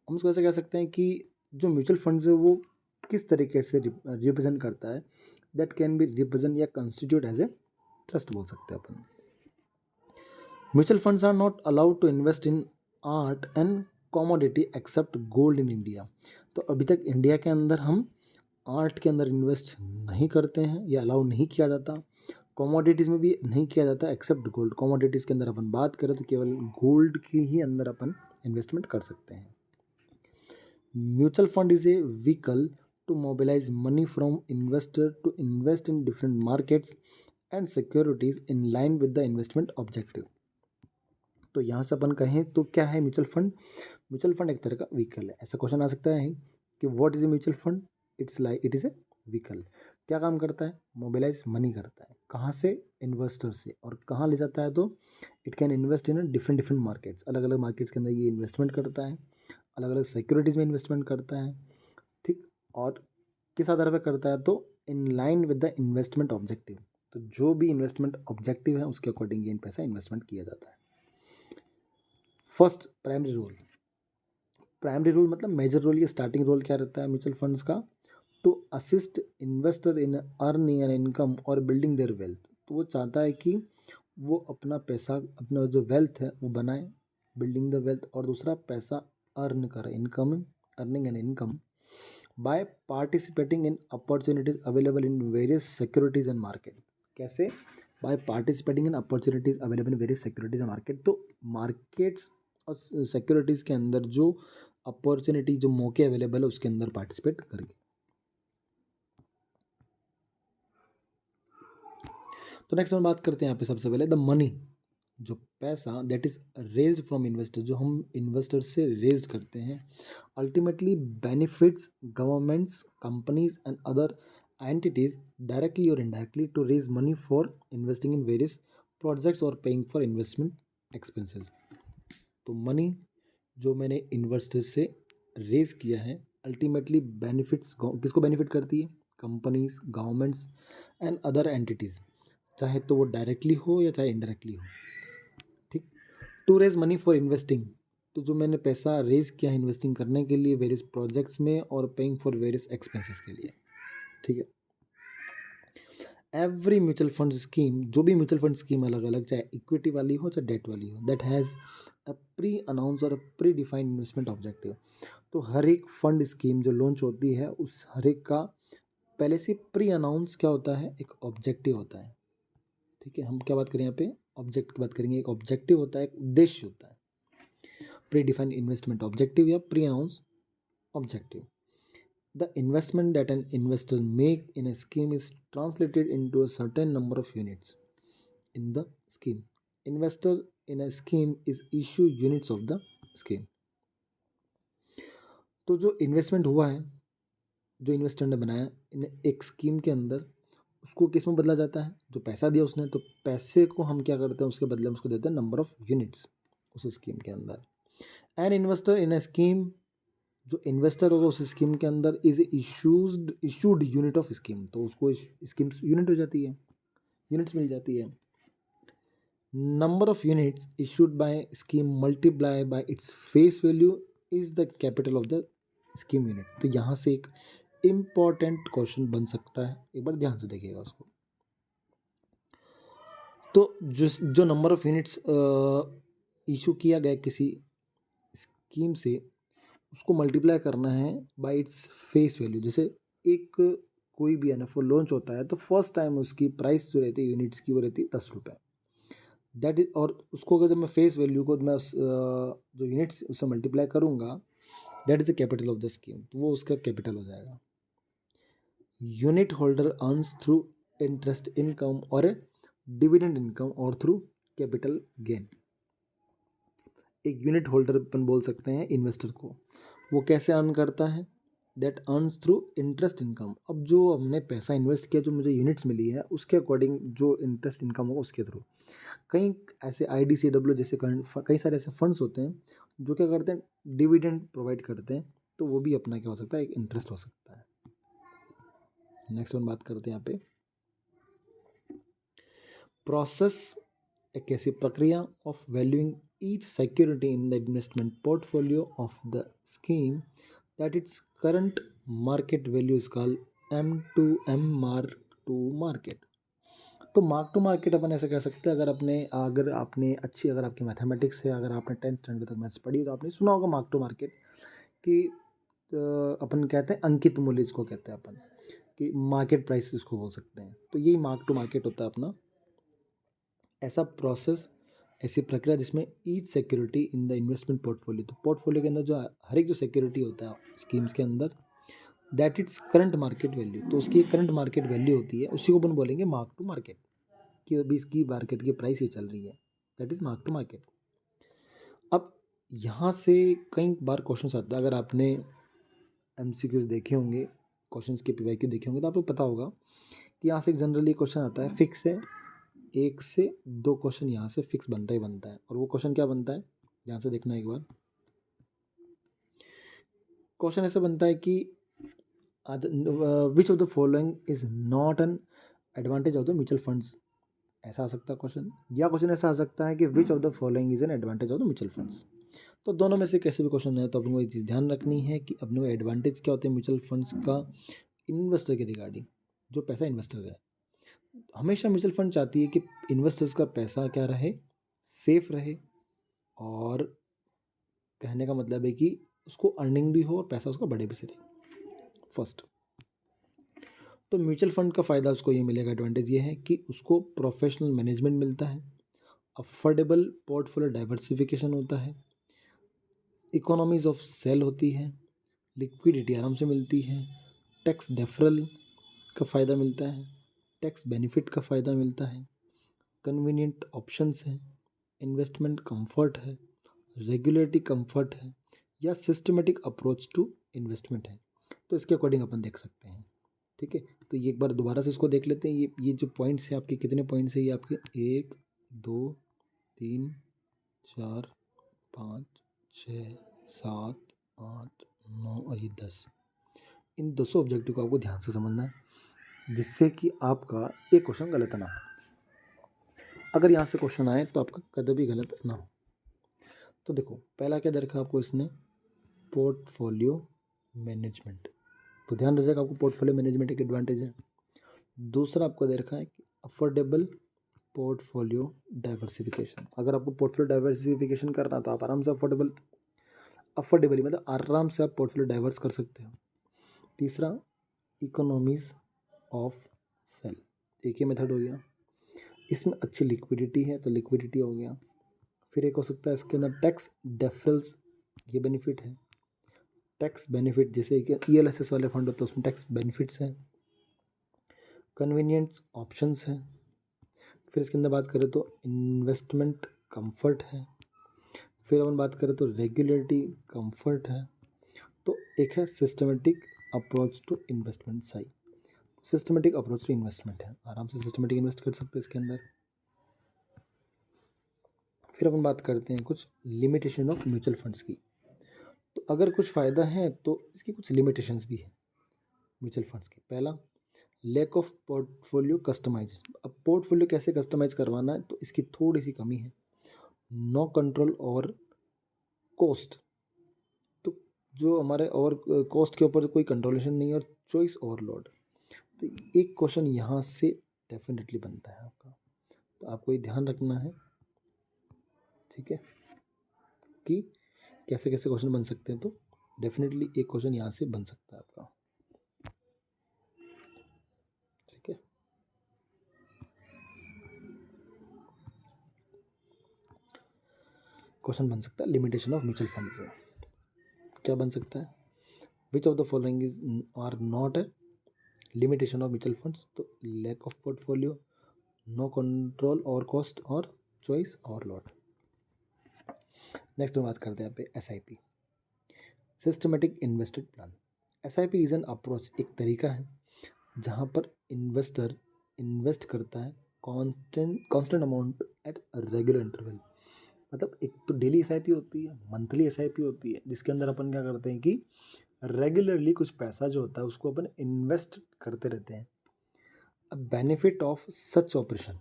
हम उसको ऐसे कह सकते हैं कि जो म्यूचुअल फंड्स है वो किस तरीके से रिप्रेजेंट करता है, दैट कैन बी रिप्रेजेंट या कंस्टिट्यूट एज ए ट्रस्ट बोल सकते हैं अपन। Mutual funds are not allowed to invest in art and commodity except gold in India. तो अभी तक इंडिया के अंदर हम आर्ट के अंदर इन्वेस्ट नहीं करते हैं, या अलाउ नहीं किया जाता, कॉमोडिटीज़ में भी नहीं किया जाता एक्सेप्ट गोल्ड। कॉमोडिटीज़ के अंदर अपन बात करें तो केवल गोल्ड के ही अंदर अपन इन्वेस्टमेंट कर सकते हैं। Mutual fund is a vehicle to mobilise money from investor to invest in different markets and securities in line with the investment objective. तो यहाँ से अपन कहें तो क्या है म्यूचुअल फंड? म्यूचुअल फंड एक तरह का व्हीकल है। ऐसा क्वेश्चन आ सकता है कि what is a mutual fund? It is a vehicle. क्या काम करता है? मोबिलाइज मनी करता है। कहाँ से? इन्वेस्टर से। और कहाँ ले जाता है? तो it can invest in different markets. अलग अलग मार्केट्स के अंदर ये इन्वेस्टमेंट करता है, अलग अलग सिक्योरिटीज़ में इन्वेस्टमेंट करता है, ठीक। और किस आधार पर करता है? तो इन line with the investment objective. तो जो भी इन्वेस्टमेंट ऑब्जेक्टिव है उसके अकॉर्डिंग ये पैसा इन्वेस्टमेंट किया जाता है। First, primary role. Primary role मतलब मेजर रोल या स्टार्टिंग रोल क्या रहता है म्यूचुअल फंड्स का? To assist investor in earning an income और बिल्डिंग देयर वेल्थ। तो वो चाहता है कि वो अपना पैसा, अपना जो वेल्थ है वो बनाए, बिल्डिंग द वेल्थ, और दूसरा पैसा अर्न करे, income, earning an income by participating in opportunities available in various securities and market. कैसे? By participating in opportunities available in various securities and market. तो मार्केट्स और सिक्योरिटीज़ के अंदर जो अपॉर्चुनिटी, जो मौके अवेलेबल है उसके अंदर पार्टिसिपेट करके। तो नेक्स्ट हम बात करते हैं यहाँ पे सबसे पहले द मनी, जो पैसा that is raised from investor, जो हम इन्वेस्टर से रेज्ड करते हैं, ultimately benefits governments, companies and other entities directly और indirectly to raise money for investing in various projects और पेइंग फॉर इन्वेस्टमेंट एक्सपेंसेस। तो मनी जो मैंने इन्वेस्टर से रेज किया है, अल्टीमेटली बेनिफिट्स किसको बेनिफिट करती है? Companies, governments and other entities, चाहे तो वो डायरेक्टली हो या चाहे इनडायरेक्टली हो, ठीक। To raise money for investing, तो जो मैंने पैसा रेज किया है इन्वेस्टिंग करने के लिए वेरियस प्रोजेक्ट्स में और पेइंग फॉर वेरियस एक्सपेंसेस के लिए, ठीक है। एवरी म्यूचुअल फंड स्कीम, जो भी म्यूचुअल फंड स्कीम अलग अलग, चाहे इक्विटी वाली हो चाहे डेट वाली हो, that has a pre announce और प्री डिफाइंड इन्वेस्टमेंट ऑब्जेक्टिव। तो हर एक फंड स्कीम जो लॉन्च होती है उस हर एक का पहले से प्री अनाउंस क्या होता है? एक ऑब्जेक्टिव होता है, ठीक है। हम क्या बात करें यहाँ पे? ऑब्जेक्ट की बात करेंगे। एक ऑब्जेक्टिव होता है, एक उद्देश्य होता है, प्री डिफाइंड इन्वेस्टमेंट ऑब्जेक्टिव या pre announce objective. The investment that an investor make in a scheme is translated into a certain number of units in the scheme. Investor in a scheme is issue units of the scheme. तो जो इन्वेस्टमेंट हुआ है, जो इन्वेस्टर ने बनाया इन एक स्कीम के अंदर, उसको किस में बदला जाता है? जो पैसा दिया उसने, तो पैसे को हम क्या करते हैं? उसके बदले में उसको देते हैं नंबर ऑफ यूनिट्स उस स्कीम के अंदर। An investor in A scheme, जो इन्वेस्टर होगा उस स्कीम के अंदर, is issued unit of scheme, तो उसको स्कीम यूनिट हो जाती है, यूनिट्स मिल जाती है। Number of units issued by scheme multiply by its face value is the capital of the scheme unit. तो यहाँ से एक इम्पॉर्टेंट क्वेश्चन बन सकता है, एक बार ध्यान से देखिएगा उसको। तो जो नंबर ऑफ यूनिट्स इशू किया गया किसी स्कीम से, उसको मल्टीप्लाई करना है बाय इट्स फेस वैल्यू। जैसे एक कोई भी एनएफओ लॉन्च होता है तो फर्स्ट टाइम उसकी प्राइस जो रहती है यूनिट्स की वो रहती है 10 रुपये। दैट इज, और उसको अगर जब मैं फेस वैल्यू को मैं जो यूनिट्स उससे मल्टीप्लाई करूँगा, that is the capital of the scheme, तो वो उसका कैपिटल हो जाएगा। Unit holder earns through interest income और डिविडेंड इनकम और थ्रू कैपिटल गेन। एक यूनिट होल्डर अपन बोल सकते हैं इन्वेस्टर को, वो कैसे अर्न करता है, that earns through interest income. अब जो हमने पैसा इन्वेस्ट किया, जो मुझे यूनिट्स मिली है, उसके अकॉर्डिंग जो इंटरेस्ट इनकम होगा उसके थ्रू। कई ऐसे IDCW जैसे कई सारे ऐसे फंड्स होते हैं जो क्या करते हैं, डिविडेंड प्रोवाइड करते हैं, तो वो भी अपना क्या हो सकता है, एक इंटरेस्ट हो सकता है। नेक्स्ट वन बात करते हैं यहाँ पे, प्रोसेस, एक ऐसी प्रक्रिया of valuing each security in the investment portfolio of the scheme that its current market value is called M mark to market. तो मार्क टू मार्केट अपन ऐसे कह सकते हैं, अगर आपकी मैथमेटिक्स है, अगर आपने 10th स्टैंडर्ड तक मैथ्स पढ़ी तो आपने सुना होगा मार्क टू मार्केट कि अपन कहते हैं अंकित मूल्य, इसको कहते हैं अपन, कि मार्केट प्राइस इसको बोल सकते हैं। तो यही मार्क टू मार्केट होता है अपना, ऐसा प्रोसेस, ऐसी प्रक्रिया जिसमें each security in the investment portfolio, तो पोर्टफोलियो के अंदर जो हर एक जो सिक्योरिटी होता है स्कीम्स के अंदर, that its current market value, तो उसकी करंट मार्केट वैल्यू होती है, उसी को अपन बोलेंगे मार्क टू मार्केट, कि अभी इसकी मार्केट की प्राइस ये चल रही है, that is mark to market. अब यहाँ से कई बार क्वेश्चन आता है, अगर आपने MCQs देखे होंगे, क्वेश्चंस के PYQ देखे होंगे, तो आपको पता होगा कि यहाँ से एक जनरली क्वेश्चन आता है, फिक्स है, 1 से 2 क्वेश्चन यहाँ से फिक्स बनता ही बनता है। और वो क्वेश्चन क्या बनता है, यहाँ से देखना एक बार, क्वेश्चन ऐसे बनता है कि विच of the following is not an advantage of the mutual funds, ऐसा आ सकता है क्वेश्चन, या क्वेश्चन ऐसा आ सकता है कि विच of the following is an advantage of the mutual funds. तो दोनों में से कैसे भी क्वेश्चन है, तो अपने को एक चीज़ ध्यान रखनी है कि अपने को एडवांटेज क्या होते हैं म्यूचुअल फंड्स का इन्वेस्टर के रिगार्डिंग, जो पैसा इन्वेस्टर का है। हमेशा म्यूचुअल फंड चाहती है कि इन्वेस्टर्स का पैसा क्या रहे, सेफ रहे, और कहने का मतलब है कि उसको अर्निंग भी हो और पैसा उसका बढ़े भी से रहे। फर्स्ट, तो म्यूचुअल फंड का फ़ायदा उसको ये मिलेगा, एडवांटेज ये है कि उसको प्रोफेशनल मैनेजमेंट मिलता है, अफोर्डेबल पोर्टफोलियो डाइवर्सिफिकेशन होता है, इकोनॉमीज ऑफ सेल होती है, लिक्विडिटी आराम से मिलती है, टैक्स डेफरल का फ़ायदा मिलता है, टैक्स बेनिफिट का फ़ायदा मिलता है, कन्वीनियंट ऑप्शंस हैं, इन्वेस्टमेंट कंफर्ट है, रेगुलेटरी कंफर्ट है, या सिस्टमेटिक अप्रोच टू इन्वेस्टमेंट है। तो इसके अकॉर्डिंग अपन देख सकते हैं। ठीक है, तो ये एक बार दोबारा से इसको देख लेते हैं। ये जो पॉइंट्स हैं आपके, कितने पॉइंट्स हैं ये आपके, 1 2 3 4 5 6 7 8 9 और ये 10, इन 10 ऑब्जेक्टिव को आपको ध्यान से समझना है, जिससे कि आपका एक क्वेश्चन गलत ना हो। अगर यहाँ से क्वेश्चन आए तो आपका कभी भी गलत ना हो। तो देखो, पहला क्या दे रखा आपको इसने, पोर्टफोलियो मैनेजमेंट, तो ध्यान रखिएगा आपको पोर्टफोलियो मैनेजमेंट एक एडवांटेज है। दूसरा आपको दे रखा है कि अफोर्डेबल पोर्टफोलियो डाइवर्सिफिकेशन, अगर आपको पोर्टफोलियो डाइवर्सिफिकेशन करना है तो आप आराम से अफोर्डेबली मतलब आराम से आप पोर्टफोलियो डाइवर्स कर सकते हो। तीसरा, इकोनॉमीज ऑफ सेल, एक ही मेथड हो गया, इसमें अच्छी लिक्विडिटी है तो लिक्विडिटी हो गया। फिर एक हो सकता है इसके अंदर टैक्स डेफरल्स, ये बेनिफिट है, टैक्स बेनिफिट जैसे कि ELSS वाले फंड होते हैं उसमें टैक्स बेनिफिट्स हैं, कन्वीनियंस ऑप्शंस हैं। फिर इसके अंदर बात करें तो इन्वेस्टमेंट कंफर्ट है। फिर अपन बात करें तो रेगुलेटरी कंफर्ट है। तो एक है सिस्टमेटिक अप्रोच टू इन्वेस्टमेंट सही, सिस्टमेटिक अप्रोच टू इन्वेस्टमेंट है, आराम से सिस्टमेटिक इन्वेस्ट कर सकते हैं इसके अंदर। फिर अपन बात करते हैं कुछ लिमिटेशन ऑफ म्यूचुअल फंड्स की। तो अगर कुछ फ़ायदा है तो इसकी कुछ लिमिटेशंस भी है म्यूचुअल फंड्स की। पहला, लैक ऑफ पोर्टफोलियो कस्टमाइज, अब पोर्टफोलियो कैसे कस्टमाइज करवाना है तो इसकी थोड़ी सी कमी है। नो कंट्रोल और कॉस्ट, तो जो हमारे और कॉस्ट के ऊपर कोई कंट्रोलेशन नहीं है, और चॉइस ओवरलोड, तो एक क्वेश्चन यहाँ से डेफिनेटली बनता है आपका, तो आपको ये ध्यान रखना है। ठीक है, कि कैसे कैसे क्वेश्चन बन सकते हैं, तो डेफिनेटली एक क्वेश्चन यहाँ से बन सकता है आपका। ठीक है, क्वेश्चन बन सकता है लिमिटेशन ऑफ म्यूचुअल फंड से। क्या बन सकता है? Which of the following is or not a limitation of mutual funds? तो lack of portfolio, no control और कॉस्ट, और चॉइस और लॉट। नेक्स्ट में बात करते हैं यहाँ पे SIP, systematic invested plan. SIP is an approach, एक तरीका है जहाँ पर इन्वेस्टर इन्वेस्ट करता है constant amount at regular interval. मतलब एक तो डेली SIP होती है, मंथली SIP होती है, जिसके अंदर अपन क्या करते हैं कि रेगुलरली कुछ पैसा जो होता है उसको अपन इन्वेस्ट करते रहते हैं। अब बेनिफिट ऑफ सच ऑपरेशन,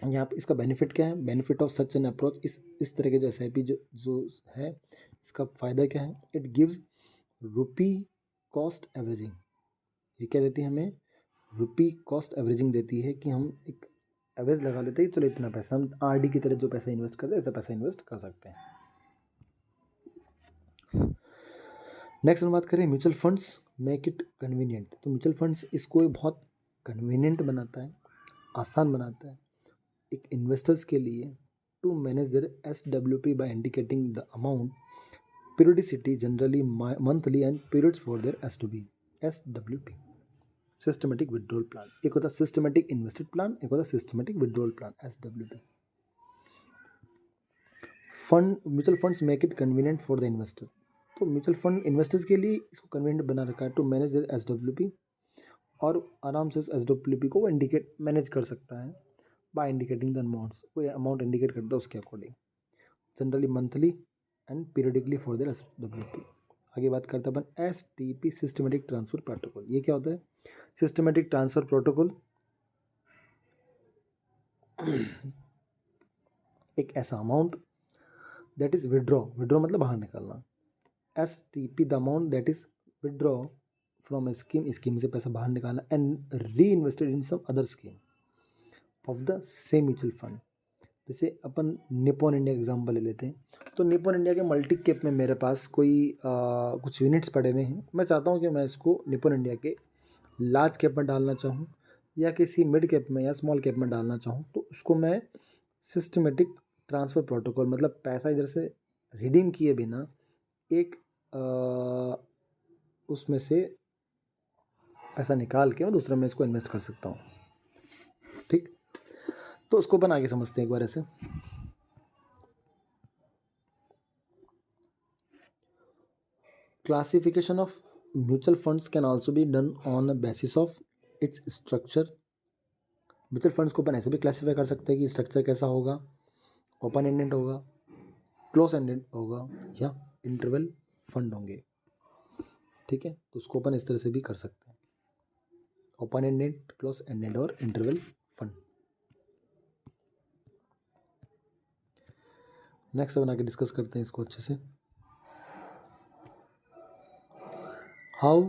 यहाँ पे इसका बेनिफिट क्या है? Benefit of such an approach, इस तरह के जो SIP जो है, इसका फ़ायदा क्या है? It gives rupee cost averaging. ये क्या देती है हमें? रुपी कॉस्ट एवरेजिंग देती है कि हम एक एवरेज लगा लेते हैं, चलो इतना पैसा हम RD की तरह जो पैसा इन्वेस्ट करते हैं ऐसा पैसा इन्वेस्ट कर सकते हैं। नेक्स्ट हम बात करें mutual funds make it convenient. तो म्यूचुअल फंड्स इसको बहुत कन्वीनियंट बनाता है, आसान बनाता है एक इन्वेस्टर्स के लिए to manage their SWP by indicating the amount, periodicity generally monthly and periods for their SWP, systematic withdrawal plan. एक होता है सिस्टमेटिक इन्वेस्टेड प्लान, एक होता है systematic withdrawal plan SWP। Fund mutual funds make it convenient for the investor. तो म्यूचुअल फंड इन्वेस्टर्स के लिए इसको कन्वीनियंट बना रखा है टू मैनेज देयर SWP, और आराम से SWP को इंडिकेट मैनेज कर सकता है बाय इंडिकेटिंग द अमाउंट्स, कोई अमाउंट इंडिकेट करता है उसके according, generally monthly and periodically for their SWP। आगे बात करते हैं अपन STP, सिस्टमेटिक ट्रांसफर प्रोटोकॉल। ये क्या होता है? सिस्टमेटिक ट्रांसफर प्रोटोकॉल एक ऐसा अमाउंट दैट इज विड्रॉ मतलब बाहर निकालना। STP the amount that is withdraw from a scheme से पैसा बाहर निकालना and reinvested in some other scheme of the same mutual fund. जैसे अपन निपॉन इंडिया एग्जाम्पल ले लेते हैं, तो निपॉन इंडिया के मल्टी कैप में मेरे पास कोई कुछ यूनिट्स पड़े हुए हैं, मैं चाहता हूँ कि मैं इसको निपॉन इंडिया के लार्ज कैप में डालना चाहूँ या किसी मिड कैप में या स्मॉल कैप में डालना चाहूँ, तो उसको मैं सिस्टमेटिक ट्रांसफ़र प्रोटोकॉल, मतलब पैसा इधर से रिडीम किए बिना एक उसमें से पैसा निकाल के मैं दूसरे में इसको इन्वेस्ट कर सकता हूँ। ठीक, तो उसको अपन आगे समझते हैं एक बार ऐसे। Classification of mutual funds can also be done on a basis of its structure. Mutual funds को अपन ऐसे भी क्लासीफाई कर सकते हैं कि स्ट्रक्चर कैसा होगा, ओपन एंडेड होगा, क्लोज एंडेड होगा, या इंटरवल फंड होंगे। ठीक है, तो उसको अपन इस तरह से भी कर सकते हैं, ओपन एंडेड, क्लोज एंडेड और इंटरवल फंड। नेक्स्ट अपन आगे डिस्कस करते हैं इसको अच्छे से। How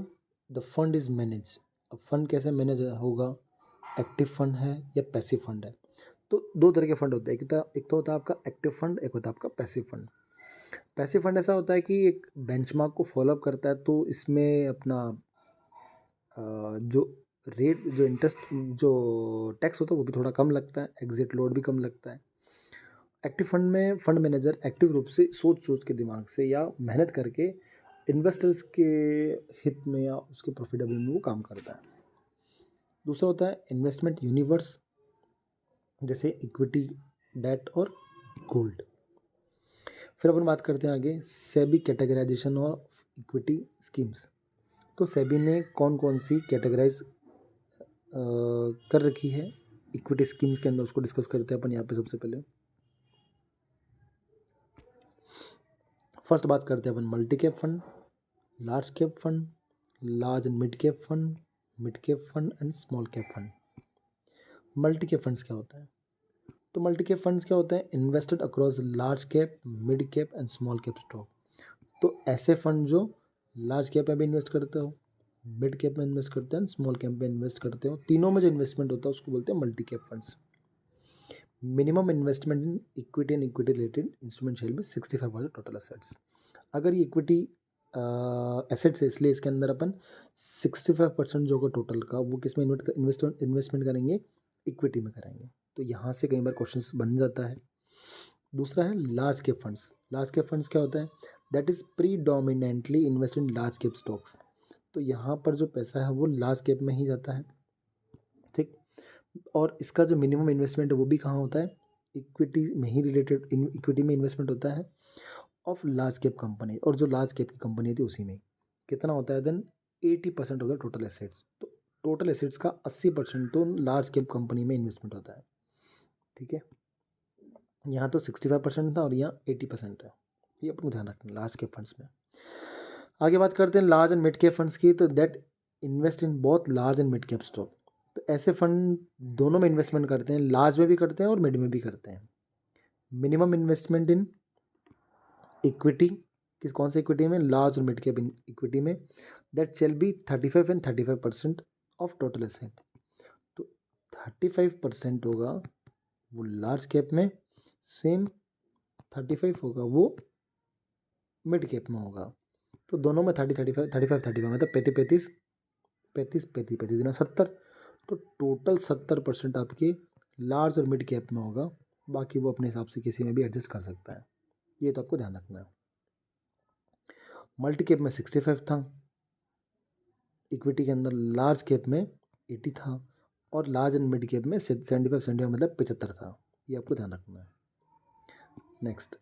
the fund is manage. अब फंड कैसे मैनेज होगा, एक्टिव फंड है या पैसिव फंड है? तो दो तरह के फंड होते हैं, एक तो होता है आपका एक्टिव फंड, एक होता है आपका पैसिव फंड। पैसिव फंड ऐसा होता है कि एक बेंचमार्क को फॉलोअप करता है, तो इसमें अपना जो रेट, जो इंटरेस्ट, जो टैक्स होता है वो भी थोड़ा कम लगता है, एग्जिट लोड भी कम लगता है। एक्टिव फंड में फंड मैनेजर एक्टिव रूप से सोच के दिमाग से या मेहनत करके इन्वेस्टर्स के हित में या उसके प्रॉफिटेबल में वो काम करता है। दूसरा होता है इन्वेस्टमेंट यूनिवर्स, जैसे इक्विटी, डेट और गोल्ड। फिर अपन बात करते हैं आगे SEBI categorisation of equity schemes. तो सेबी ने कौन कौन सी कैटेगराइज कर रखी है इक्विटी स्कीम्स के अंदर, उसको डिस्कस करते हैं अपन यहाँ पे। सबसे पहले फर्स्ट बात करते हैं अपन multi cap fund, large cap fund, large and mid cap fund, mid cap fund and small cap fund. Multi cap funds क्या होता है? तो मल्टी कैप फंड्स क्या होते हैं? Invested across large cap, mid cap and small cap stock. तो ऐसे फंड जो लार्ज कैप में भी इन्वेस्ट करते हो, मिड कैप में इन्वेस्ट करते हैं, स्मॉल कैप में इन्वेस्ट करते हो, तीनों में जो इन्वेस्टमेंट होता है उसको बोलते हैं multi cap funds. Minimum investment in equity and equity related instrument shall में 65% टोटल एसेट्स। अगर ये इक्विटी एसेट्स है, इसलिए इसके अंदर अपन 65% जो होगा टोटल का, वो किस में इन्वेस्टमेंट करेंगे? इक्विटी में करेंगे। तो यहाँ से कई बार क्वेश्चंस बन जाता है। दूसरा है large cap funds. Large cap funds क्या होता है? That is predominantly invest in large cap stocks. तो यहाँ पर जो पैसा है वो लार्ज कैप में ही जाता है, ठीक। और इसका जो मिनिमम इन्वेस्टमेंट है वो भी कहाँ होता है? इक्विटी में ही रिलेटेड, इक्विटी में इन्वेस्टमेंट होता है ऑफ लार्ज कैप कंपनी, और जो लार्ज कैप की कंपनी थी उसी में कितना होता है? Then 80% of the total assets. तो टोटल एसेट्स का 80% तो लार्ज कैप कंपनी में इन्वेस्टमेंट होता है, ठीक है। यहाँ तो 65% था और यहाँ 80% है, ये अपने ध्यान रखना लार्ज कैप फंड्स में। आगे बात करते हैं large and mid cap funds की। तो that invest in both large and mid cap stock. तो ऐसे फंड दोनों में इन्वेस्टमेंट करते हैं, लार्ज में भी करते हैं और मिड में भी करते हैं। मिनिमम इन्वेस्टमेंट इन इक्विटी, किस कौन से इक्विटी में? लार्ज और मिड कैप इक्विटी में। That shall be 35 and 35% of total asset. तो 35% होगा वो लार्ज कैप में, सेम 35 होगा वो मिड कैप में होगा। तो दोनों में 35 मतलब 35 दुना 70। तो टोटल 70% आपके लार्ज और मिड कैप में होगा, बाकी वो अपने हिसाब से किसी में भी एडजस्ट कर सकता है, ये तो आपको ध्यान रखना है। मल्टी कैप में 65 था इक्विटी के अंदर, लार्ज कैप में 80 था, और लार्ज एंड मिड कैप में 75 मतलब 75 था, ये आपको ध्यान रखना है। नेक्स्ट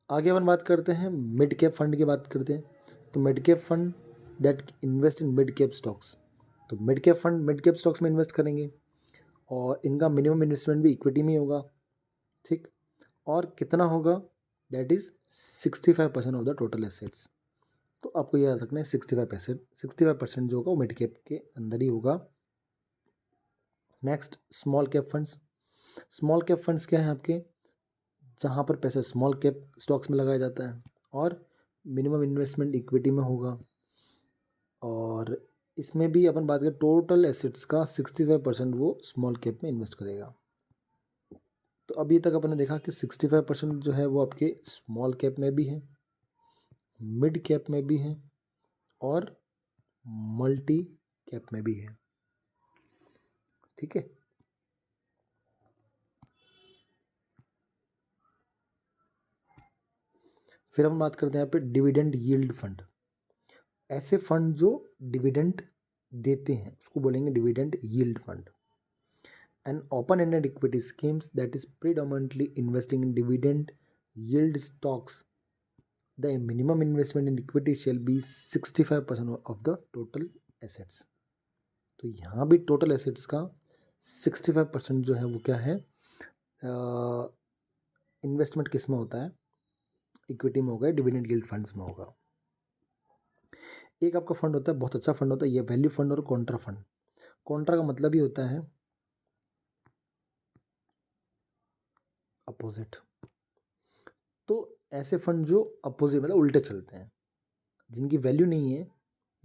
आगे अपन बात करते हैं मिड कैप फंड की बात करते हैं। तो mid cap fund that invest in mid cap stocks. तो mid cap fund mid cap stocks में इन्वेस्ट करेंगे और इनका मिनिमम इन्वेस्टमेंट भी इक्विटी में ही होगा, ठीक। और कितना होगा? That is 65% of the total assets. तो आपको याद रखना है 65% जो होगा वो मिड कैप के अंदर ही होगा। Next small cap funds. Small cap funds क्या है आपके? जहाँ पर पैसा स्मॉल कैप स्टॉक्स में लगाया जाता है और मिनिमम इन्वेस्टमेंट इक्विटी में होगा। और इसमें भी अपन बात करें टोटल एसेट्स का 65% वो स्मॉल कैप में इन्वेस्ट करेगा। तो अभी तक अपन ने देखा कि 65% जो है वो आपके स्मॉल कैप में भी है, मिड कैप में भी है और मल्टी कैप में भी है, ठीक है। फिर हम बात करते हैं यहाँ पे डिविडेंड यील्ड फंड। ऐसे फंड जो डिविडेंड देते हैं उसको बोलेंगे dividend yield fund. And open ended equity schemes that is predominantly investing in dividend yield stocks. The minimum investment in equity shall be 65% of the total assets. तो यहाँ भी टोटल एसेट्स का 65% जो है वो क्या है? इन्वेस्टमेंट किस में होता है? इक्विटी में होगा, डिविडेंड यील्ड फंड्स में होगा। एक आपका फंड होता है, बहुत अच्छा फंड होता है, ये वैल्यू फंड और कॉन्ट्रा फंड। कॉन्ट्रा का मतलब ही होता है अपोजिट। तो ऐसे फंड जो अपोजिट मतलब उल्टे चलते हैं, जिनकी वैल्यू नहीं है,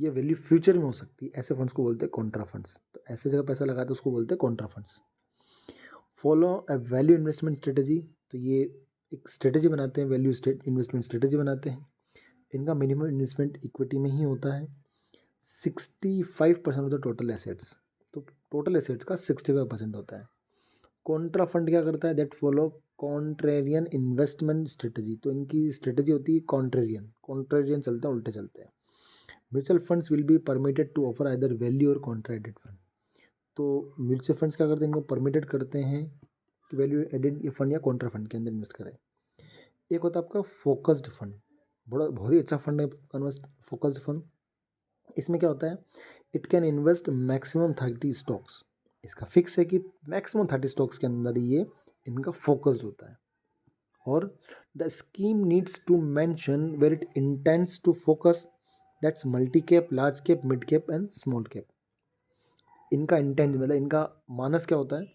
ये वैल्यू फ्यूचर में हो सकती है, ऐसे फंड्स को बोलते हैं कॉन्ट्रा फंड्स। तो ऐसे जगह पैसा लगाते हैं उसको बोलते हैं Contra funds. Follow a value investment strategy. तो ये एक स्ट्रेटेजी बनाते हैं, वैल्यू इन्वेस्टमेंट स्ट्रेटेजी बनाते हैं। इनका मिनिमम इन्वेस्टमेंट इक्विटी में ही होता है। 65% ऑफ द टोटल एसेट्स। तो टोटल एसेट्स का 65% होता है। कॉन्ट्रा फंड क्या करता है? That follow contrarian investment strategy. तो इनकी स्ट्रेटजी होती है कॉन्ट्रेरियन चलते हैं, उल्टे चलते हैं। Mutual funds will be permitted to offer either value और कॉन्ट्रा एडेड फंड। तो म्यूचुअल फंड्स क्या करते हैं? इनको परमिटेड करते हैं कि वैल्यू एडेड फंड या कॉन्ट्रा फंड के अंदर इन्वेस्ट करें। एक होता है आपका फोकस्ड फंड, बहुत ही अच्छा फंड है फोकस्ड फंड। इसमें क्या होता है? It can invest maximum 30 stocks. इसका फिक्स है कि मैक्सिमम 30 स्टॉक्स के अंदर ये इनका फोकस्ड होता है। और the scheme needs to mention where it intends to focus, that's multi cap, large cap, mid cap and small cap. इनका इंटेंट मतलब इनका मानस क्या होता है,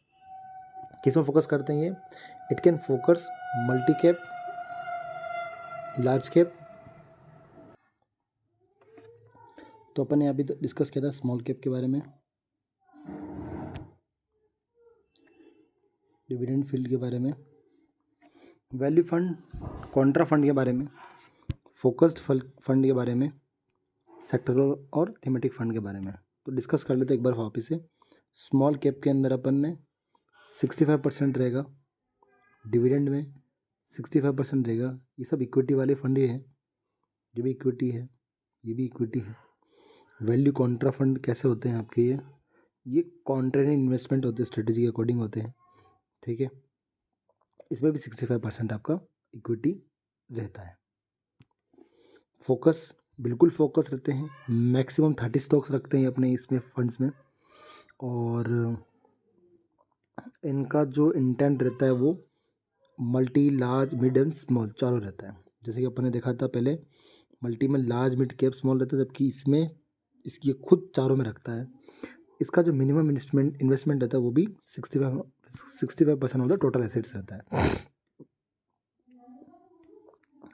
किस में फोकस करते हैं ये? It can focus multi cap, large cap. तो अपन ने अभी तो डिस्कस किया था स्मॉल कैप के बारे में, डिविडेंड फील्ड के बारे में, वैल्यू फंड, कॉन्ट्रा फंड के बारे में, फोकस्ड फंड के बारे में, सेक्टरल और थीमेटिक फंड के बारे में। तो डिस्कस कर लेते एक बार वापस से। स्मॉल कैप के अंदर अपन ने 65% रहेगा डिविडेंड में 65% रहेगा। ये सब इक्विटी वाले फंड ही हैं, ये भी इक्विटी है, ये भी इक्विटी है। वैल्यू कॉन्ट्रा फंड कैसे होते हैं आपके? ये कॉन्ट्रेरी इन्वेस्टमेंट होते हैं, स्ट्रेटेजी के अकॉर्डिंग होते हैं, ठीक है। इसमें भी 65% आपका इक्विटी रहता है। फोकस, बिल्कुल फोकस रहते हैं, मैक्सिमम 30 स्टॉक्स रखते हैं अपने इसमें फंड्स में, और इनका जो इंटेंट रहता है वो multi, large, mid and small चारों रहता है। जैसे कि अपन ने देखा था पहले, मल्टी में लार्ज, मिड कैप, स्मॉल रहता है, जबकि इसमें इसकी खुद चारों में रखता है। इसका जो मिनिमम इन्वेस्टमेंट रहता है वो भी 65% ऑफ द टोटल एसेट्स रहता है।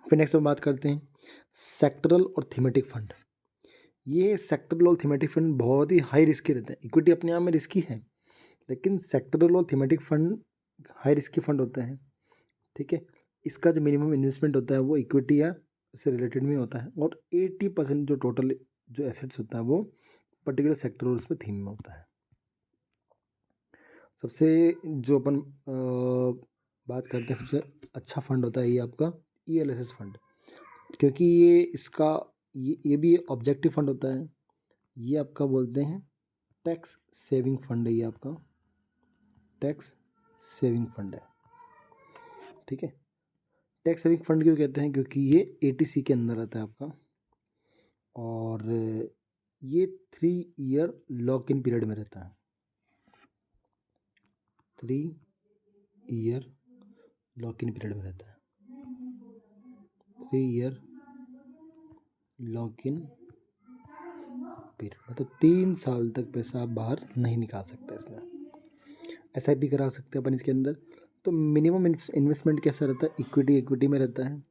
फिर नेक्स्ट हम बात करते हैं सेक्टरल और थीमेटिक फंड। ये सेक्टरल और थीमेटिक फंड बहुत ही हाई रिस्की रहते हैं। इक्विटी अपने आप में रिस्की है, लेकिन सेक्टरल और thematic fund high risky fund होते हैं, ठीक है। इसका जो मिनिमम इन्वेस्टमेंट होता है वो इक्विटी या से रिलेटेड में होता है, और 80% जो टोटल जो एसेट्स होता है वो पर्टिकुलर सेक्टर और उसमें थीम में होता है। सबसे जो अपन बात करते हैं सबसे अच्छा फंड होता है ये आपका ELSS फंड, क्योंकि ये इसका ये भी ऑब्जेक्टिव फंड होता है। ये आपका बोलते हैं टैक्स सेविंग फंड है, ये आपका टैक्स सेविंग फंड है, ठीक है। टैक्स सेविंग फंड क्यों कहते हैं? क्योंकि ये ATC के अंदर आता है आपका, और ये 3 ईयर लॉक इन पीरियड में रहता है। 3 ईयर लॉक इन पीरियड में रहता है। 3 ईयर लॉक इन पीरियड मतलब 3 साल तक पैसा आप बाहर नहीं निकाल सकते। इसमें SIP करा सकते हैं अपन इसके अंदर। तो मिनिमम इन्वेस्टमेंट कैसा रहता है? इक्विटी में रहता है,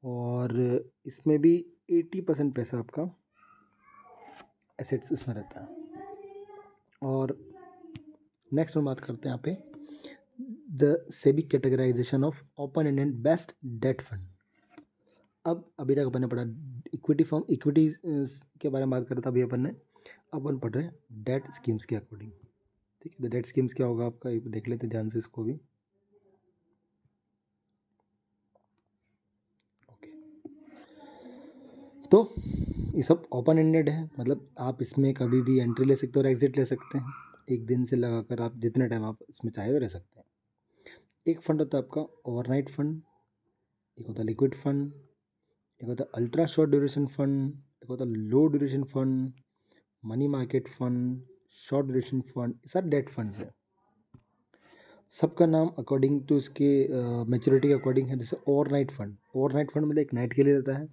और इसमें भी 80% पैसा आपका एसेट्स उसमें रहता है। और नेक्स्ट हम बात करते हैं यहाँ पे the SEBI categorisation of open ended best debt fund. अब अभी तक अपन ने पढ़ा इक्विटी के बारे में बात कर रहा था अभी अपन ने, अब अपन पढ़ रहे हैं डेट स्कीम्स के अकॉर्डिंग, ठीक है। तो डेट स्कीम्स क्या होगा आपका, एक देख लेते हैं ध्यान से इसको भी। ओके, तो ये सब ओपन एंडेड है, मतलब आप इसमें कभी भी एंट्री ले सकते हो और एग्जिट ले सकते हैं। एक दिन से लगाकर आप जितने टाइम आप इसमें चाहे तो रह सकते हैं। एक फंड होता है आपका ओवरनाइट फंड, एक होता है लिक्विड फंड, एक होता है अल्ट्रा शॉर्ट ड्यूरेशन फंड, एक होता है low duration fund, money market fund, short duration fund. ये सारे डेट फंड्स हैं। सबका नाम अकॉर्डिंग टू इसके मैच्योरिटी के अकॉर्डिंग है। जैसे ओवरनाइट फंड मतलब एक नाइट के लिए रहता है,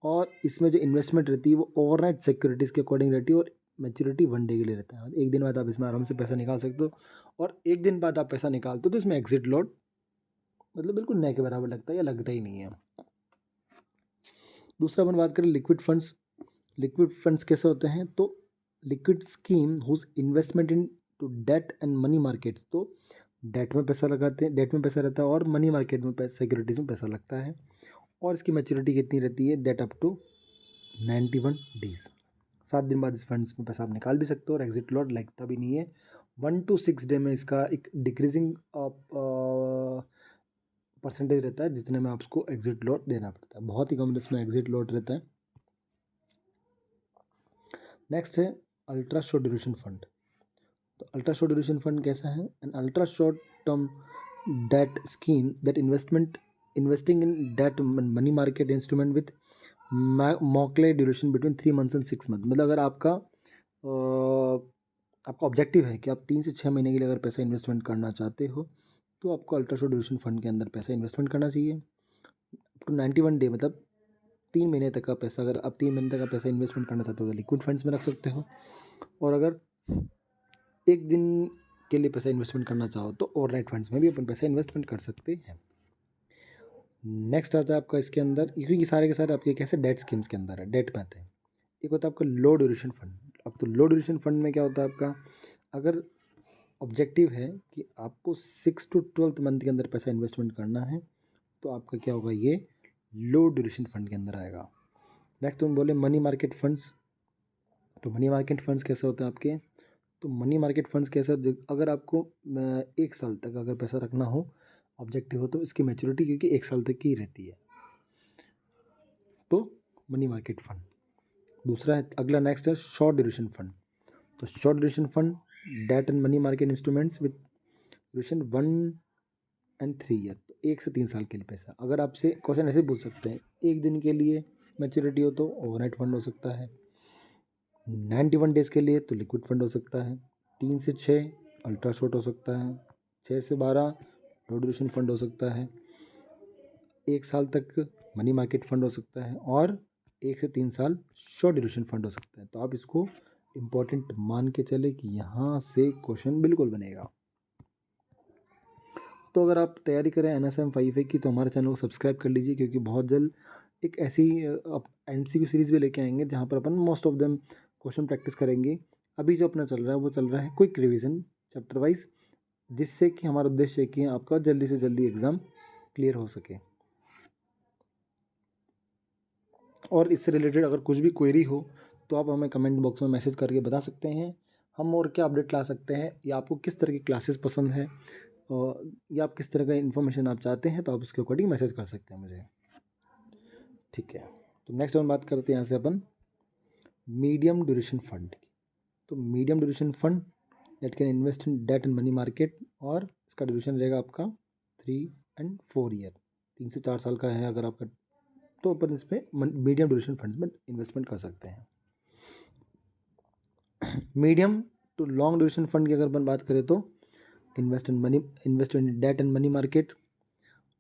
और इसमें जो इन्वेस्टमेंट रहती है वो ओवरनाइट सिक्योरिटीज़ के अकॉर्डिंग रहती है, और मैच्योरिटी 1 डे के लिए रहता है। एक दिन बाद आप इसमें आराम से पैसा निकाल सकते हो, और एक दिन बाद आप पैसा निकालते हो तो इसमें एग्जिट लॉट मतलब बिल्कुल नए के बराबर लगता है या लगता ही नहीं है। दूसरा अपन बात करें लिक्विड फंड्स कैसे होते हैं? तो liquid scheme whose investment in to debt and money markets. तो डेट में पैसा लगाते हैं, डेट में पैसा रहता है, और मनी मार्केट में सिक्योरिटीज़ में पैसा लगता है, और इसकी मैच्योरिटी कितनी रहती है? That up to 91 days. 7 दिन बाद इस फंड्स में पैसा आप निकाल भी सकते हो, और एग्जिट लॉट लगता भी नहीं है। 1 to 6 डे में इसका एक डिक्रीजिंग परसेंटेज रहता है, जितने में आपको एग्जिट लॉट देना पड़ता है। बहुत ही कम इसमें एग्जिट लॉट रहता है। नेक्स्ट है अल्ट्रा शॉर्ट ड्यूरेशन फंड। तो अल्ट्रा शॉर्ट ड्यूरेशन फंड कैसा है? An ultra short term debt scheme that investing in debt money market instrument with मॉकले duration between 3 months and 6 months। मतलब अगर आपका ऑब्जेक्टिव है कि आप 3 से 6 महीने के लिए अगर पैसा इन्वेस्टमेंट करना चाहते हो, तो आपको अल्ट्रा शॉर्ट ड्यूरेशन फंड के अंदर पैसा इन्वेस्टमेंट करना चाहिए। तो 91 डे मतलब 3 महीने तक का पैसा, अगर आप 3 महीने तक का पैसा इन्वेस्टमेंट करना चाहते हो तो लिक्विड फंड्स में रख सकते हो, और अगर एक दिन के लिए पैसा इन्वेस्टमेंट करना चाहो तो ओवरनाइट फंड्स में भी अपन पैसा इन्वेस्टमेंट कर सकते हैं। नेक्स्ट आता है आपका इसके अंदर, क्योंकि सारे के सारे आपके कैसे डेट स्कीम्स के अंदर है, डेट में आते हैं। एक होता है आपका लो ड्यूरेशन फंड। अब तो लो ड्यूरेशन फंड में क्या होता है आपका, अगर ऑब्जेक्टिव है कि आपको 6 to 12 मंथ के अंदर पैसा इन्वेस्टमेंट करना है, तो आपका क्या होगा, ये लो ड्यूरेशन फंड के अंदर आएगा। नेक्स्ट हम बोले मनी मार्केट फंड्स। तो मनी मार्केट फंड्स कैसे होते हैं आपके? तो मनी मार्केट फंड्स कैसे, अगर आपको 1 साल तक अगर पैसा रखना हो, ऑब्जेक्टिव हो तो इसकी मैच्योरिटी क्योंकि 1 साल तक की रहती है, तो मनी मार्केट फंड। दूसरा है, अगला नेक्स्ट है शॉर्ट ड्यूरेशन फंड। तो short duration fund debt and money market instruments with duration 1 and 3 year, तो 1 से 3 साल के लिए पैसा। अगर आपसे क्वेश्चन ऐसे पूछ सकते हैं, 1 दिन के लिए मैच्योरिटी हो तो ओवरनाइट फंड हो सकता है, 91 डेज के लिए तो लिक्विड फंड हो सकता है, 3 से 6 अल्ट्रा शॉर्ट हो सकता है, 6 से 12 लो ड्यूरेशन फंड हो सकता है, 1 साल तक मनी मार्केट फंड हो सकता है, और 1 से 3 साल शॉर्ट ड्यूरेशन फंड हो सकता है। तो आप इसको इम्पोर्टेंट मान के चले कि यहाँ से क्वेश्चन बिल्कुल बनेगा। तो अगर आप तैयारी करें NSM 5A की तो हमारे चैनल को सब्सक्राइब कर लीजिए, क्योंकि बहुत जल्द एक ऐसी MCQ सीरीज़ भी लेके आएंगे जहाँ पर अपन most of them question practice करेंगे। अभी जो अपना चल रहा है वो चल रहा है क्विक रिवीजन चैप्टर वाइज, जिससे कि हमारा उद्देश्य है कि आपका जल्दी से जल्दी एग्ज़ाम क्लियर हो सके। और इससे रिलेटेड अगर कुछ भी क्वेरी हो तो आप हमें कमेंट बॉक्स में मैसेज करके बता सकते हैं, हम और क्या अपडेट ला सकते हैं, या आपको किस तरह की क्लासेस पसंद है, या आप किस तरह का इन्फॉर्मेशन आप चाहते हैं, तो आप उसके अकॉर्डिंग मैसेज कर सकते हैं मुझे। ठीक है, तो नेक्स्ट हम बात करते हैं यहाँ से अपन मीडियम ड्यूरेशन फंड की। तो medium duration fund that can invest in debt and money market, और इसका ड्यूरेशन रहेगा आपका 3 and 4 ईयर, 3 से 4 साल का है अगर आपका, तो अपन इस पर मीडियम ड्यूरेशन फंड में इन्वेस्टमेंट कर सकते हैं। Medium to long duration fund की अगर अपन बात करें तो invest in debt and money market,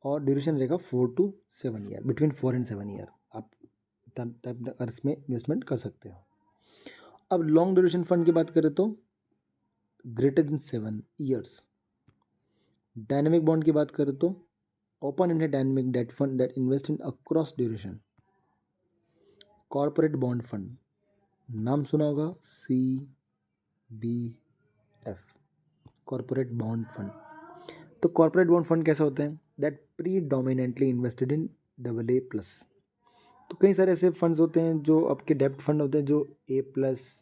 और ड्यूरेशन रहेगा 4 to 7 year, between 4 and 7 year आप तब इसमें इन्वेस्टमेंट कर सकते हो। अब लॉन्ग ड्यूरेशन फंड की बात करें तो greater than 7 years. Dynamic bond की बात करें तो open India dynamic debt fund that invest in across duration. Corporate bond fund, नाम सुना होगा, CBF, कॉर्पोरेट बॉन्ड फंड। तो कॉर्पोरेट बॉन्ड फंड कैसे होते हैं, that predominantly invested in AA+। तो कई सारे ऐसे फंड्स होते हैं जो आपके डेब्ट फंड होते हैं, जो A+,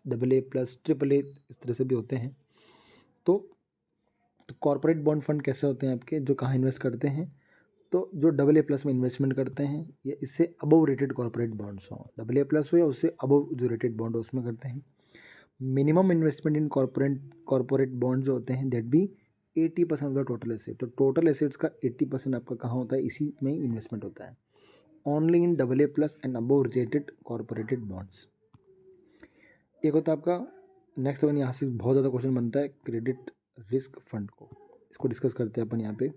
AA+, AAA इस तरह से भी होते हैं। तो कॉर्पोरेट बॉन्ड फंड कैसे होते हैं आपके, जो कहाँ इन्वेस्ट करते हैं, तो जो AA+ में इन्वेस्टमेंट करते हैं, या इससे अबव रेटेड कॉर्पोरेट बॉन्ड्स हो, AA+ हो या उससे अबव जो रेटेड बॉन्ड हो उसमें करते हैं। Minimum investment in corporate bond जो होते हैं दैट भी 80% ऑफ द टोटल एसेट। तो टोटल एसेट्स का 80% आपका कहाँ होता है, इसी में इन्वेस्टमेंट होता है। Only in AA+ and above rated corporated bonds. एक होता है आपका नेक्स्ट वन, यहाँ से बहुत ज़्यादा क्वेश्चन बनता है क्रेडिट रिस्क फंड को, इसको डिस्कस करते हैं अपन यहाँ पे।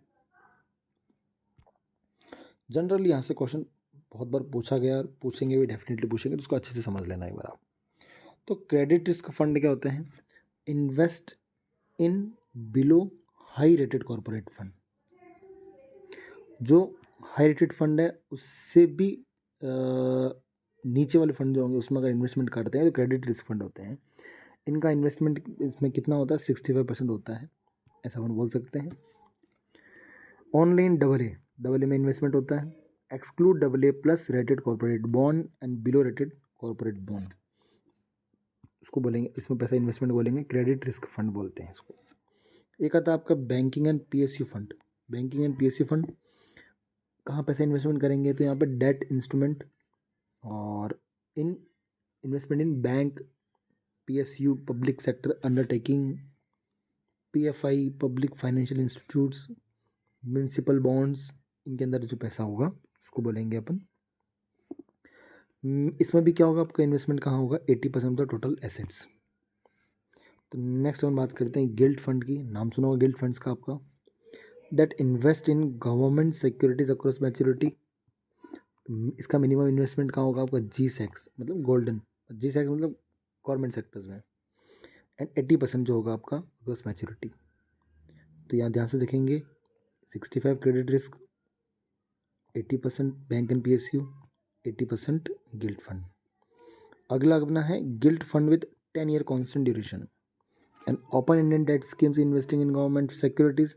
जनरली यहाँ से क्वेश्चन बहुत बार पूछा गया और पूछेंगे भी, डेफिनेटली पूछेंगे, तो उसको अच्छे से समझ लेना एक बार आप। तो क्रेडिट रिस्क फंड क्या होते हैं, invest in below high rated corporate fund. जो हाई रेटेड फंड है उससे भी नीचे वाले फंड जो होंगे उसमें अगर इन्वेस्टमेंट करते हैं तो क्रेडिट रिस्क फंड होते हैं। इनका इन्वेस्टमेंट इसमें कितना होता है, 65% होता है, ऐसा हम बोल सकते हैं। ओनली इन AA में इन्वेस्टमेंट होता है, exclude AA+ rated corporate bond and below rated corporate bond, उसको बोलेंगे, इसमें पैसा इन्वेस्टमेंट बोलेंगे, क्रेडिट रिस्क फंड बोलते हैं इसको। एक आता है आपका banking and PSU fund. Banking and PSU fund कहाँ पैसा इन्वेस्टमेंट करेंगे, तो यहाँ पर डेट इंस्ट्रूमेंट और इन इन्वेस्टमेंट इन bank, PSU public sector undertaking, PFI public financial institutes, municipal bonds, इनके अंदर जो पैसा होगा उसको बोलेंगे अपन। इसमें भी क्या होगा, आपका इन्वेस्टमेंट कहाँ होगा, 80% ऑफ द टोटल एसेट्स। तो नेक्स्ट हम बात करते हैं गिल्ट फंड की, नाम सुना होगा गिल्ट फंड्स का आपका, that invest in government securities across maturity. इसका मिनिमम इन्वेस्टमेंट कहाँ होगा आपका, G-Secs मतलब गोल्डन, G-Secs मतलब गवर्नमेंट सेक्टर्स में, एंड 80% जो होगा आपका अक्रॉस मैच्योरिटी। तो यहाँ ध्यान से देखेंगे, 65 credit risk, 80% bank and PSU, 80% gilt fund. अगला अपना है gilt fund with 10 year constant duration and open Indian debt schemes investing in government securities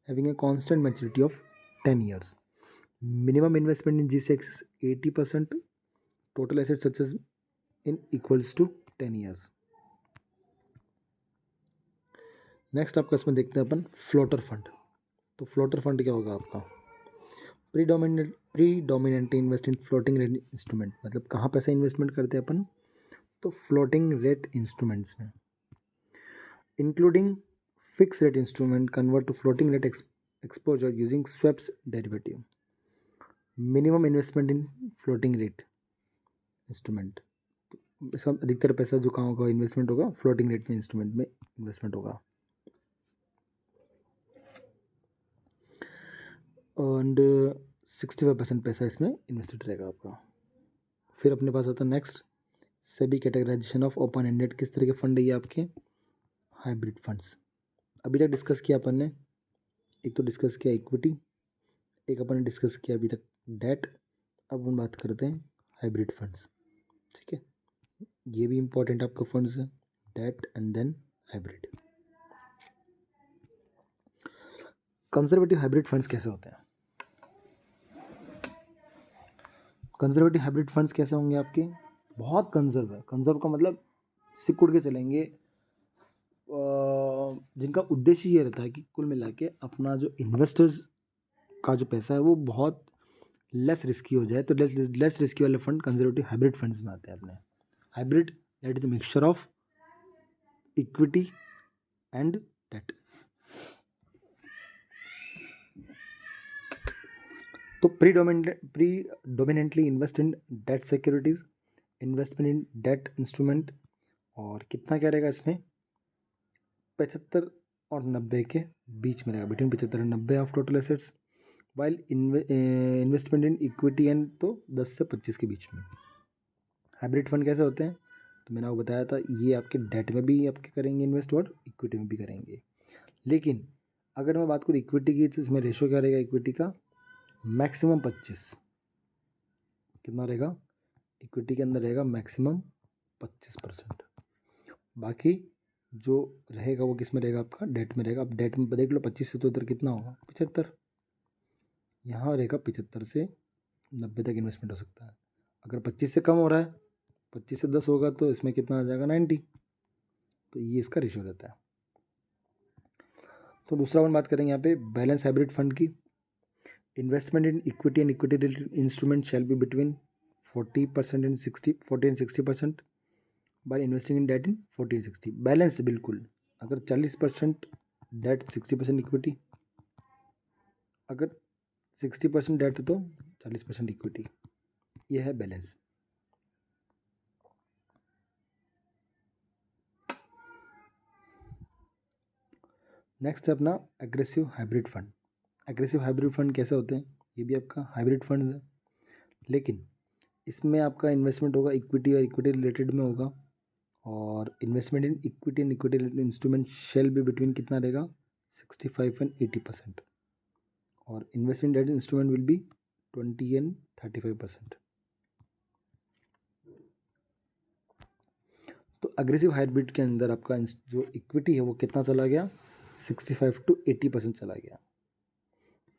having a constant maturity of 10 years. Minimum investment in G-Secs 80%, total asset success in equals to 10 years. Next आपका इसमें देखते हैं अपन फ्लोटर फंड। तो फ्लोटर फंड क्या होगा आपका? Predominantly invest in floating rate instrument, मतलब कहाँ पैसा इन्वेस्टमेंट करते हैं अपन? तो फ्लोटिंग रेट इंस्ट्रूमेंट्स में, including fix rate instrument convert to floating rate exposure using swaps derivative. Minimum investment in floating rate instrument, इसका अधिकतर पैसा जो कहाँ होगा इन्वेस्टमेंट होगा? फ्लोटिंग रेट में इंस्ट्रूमेंट में इन्वेस्टमेंट होगा। एंड 65% पैसा इसमें इन्वेस्टेड रहेगा आपका। फिर अपने पास आता है next, SEBI categorisation of open ended. किस तरह के फंड है ये आपके? Hybrid funds. अभी तक डिस्कस किया अपन ने, एक तो डिस्कस किया इक्विटी, एक अपन ने डिस्कस किया अभी तक डेट। अब हम बात करते हैं हाइब्रिड फंड्स, ठीक है। ये भी इंपॉर्टेंट आपका फंड्स है, debt and then hybrid. Conservative hybrid funds कैसे होते हैं? कंजर्वेटिव हाइब्रिड फंड्स कैसे होंगे आपके? बहुत कंजर्व है। कंजर्व का मतलब सिकुड़ के चलेंगे, जिनका उद्देश्य ये रहता है कि कुल मिला के अपना जो इन्वेस्टर्स का जो पैसा है वो बहुत लेस रिस्की हो जाए, तो लेस रिस्की वाले फंड कंजर्वेटिव हाइब्रिड फंड्स में आते हैं अपने। Hybrid that is a mixture of equity and debt. तो predominantly invest in debt securities, investment in debt instrument, और कितना क्या रहेगा इसमें? 75 और 90 के बीच में रहेगा, बिटवीन 75 और 90 of total assets. While investment in equity and तो 10 से 25 के बीच में। हाइब्रिड फंड कैसे होते हैं? तो मैंने आपको बताया था, ये आपके डेट में भी आपके करेंगे इन्वेस्ट और इक्विटी में भी करेंगे। लेकिन अगर मैं बात करूँ इक्विटी की, तो इसमें रेशो क्या रहेगा इक्विटी का? मैक्सिमम 25। कितना रहेगा इक्विटी के अंदर? रहेगा मैक्सिमम 25%। बाकी जो रहेगा वो किस में रहेगा आपका? डेट में रहेगा। अब डेट में देख लो, 25 से तो इधर कितना होगा? 75। यहाँ रहेगा 75 से 90 तक इन्वेस्टमेंट हो सकता है। अगर 25 से कम हो रहा है, 25 से 10 होगा, तो इसमें कितना आ जाएगा? 90। तो ये इसका रेशियो रहता है। तो दूसरा वन बात करेंगे यहाँ पे बैलेंस हाइब्रिड फंड की। Investment in equity and equity related instrument shall be between 40% and 60% by investing in debt in 40-60। Balance बिल्कुल, अगर 40% डेट 60% इक्विटी, अगर 60% डेट तो 40% इक्विटी, ये है बैलेंस। नेक्स्ट है अपना aggressive hybrid fund. Aggressive hybrid fund कैसे होते हैं? ये भी आपका हाइब्रिड फंड है, लेकिन इसमें आपका इन्वेस्टमेंट होगा इक्विटी और इक्विटी रिलेटेड में होगा, और investment in equity and equity related instrument shall भी बिटवीन कितना रहेगा? 65 एंड 80%, और investment debt instrument will be 20 and 35%। तो अग्रेसिव हाइब्रिड के अंदर आपका जो इक्विटी है वो कितना चला गया? 65 to 80% चला गया,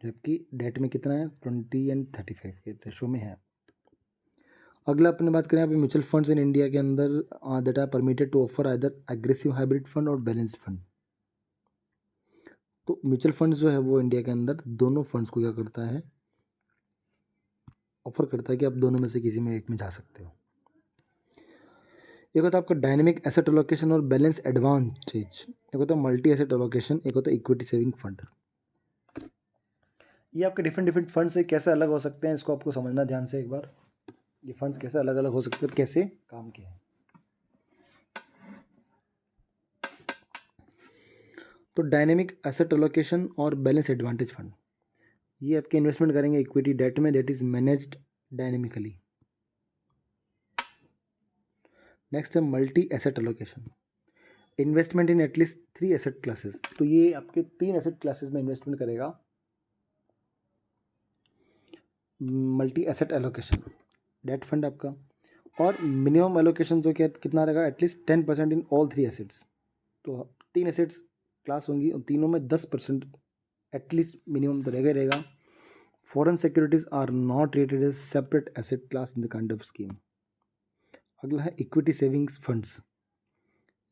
जबकि डेट में कितना है? 20 एंड 35 के रेशो में है। अगला अपने बात करें यहाँ पे म्यूचुअल फंड्स इन इंडिया के अंदर that are permitted to offer either aggressive hybrid fund और बैलेंस्ड फंड। तो म्यूचुअल फंड्स जो है वो इंडिया के अंदर दोनों फंड्स को क्या करता है? ऑफर करता है कि आप दोनों में से किसी में एक में जा सकते हो। एक होता है आपका डायनेमिक एसेट एलोकेशन और बैलेंस एडवांटेज, एक होता है मल्टी एसेट एलोकेशन, एक होता है इक्विटी सेविंग फंड। ये आपके डिफरेंट फंड से कैसे अलग हो सकते हैं, इसको आपको समझना ध्यान से एक बार। ये फंड्स कैसे अलग अलग हो सकते हैं, कैसे काम किए हैं। तो डायनेमिक एसेट एलोकेशन और बैलेंस एडवांटेज फंड, ये आपके इन्वेस्टमेंट करेंगे इक्विटी डेट में, that is managed dynamically. Next है multi asset allocation, investment in at least 3 asset classes. तो ये आपके 3 एसेट क्लासेस में इन्वेस्टमेंट करेगा multi asset allocation debt fund आपका, और मिनिमम एलोकेशन जो क्या कितना रहेगा? At least 10% in all 3 assets. तो 3 एसेट्स क्लास होंगी और तीनों में 10% एटलीस्ट मिनिमम तो रहेगा ही रहेगा। Foreign securities are not rated as separate asset class in the kind of scheme. अगला है इक्विटी सेविंग्स फंड्स,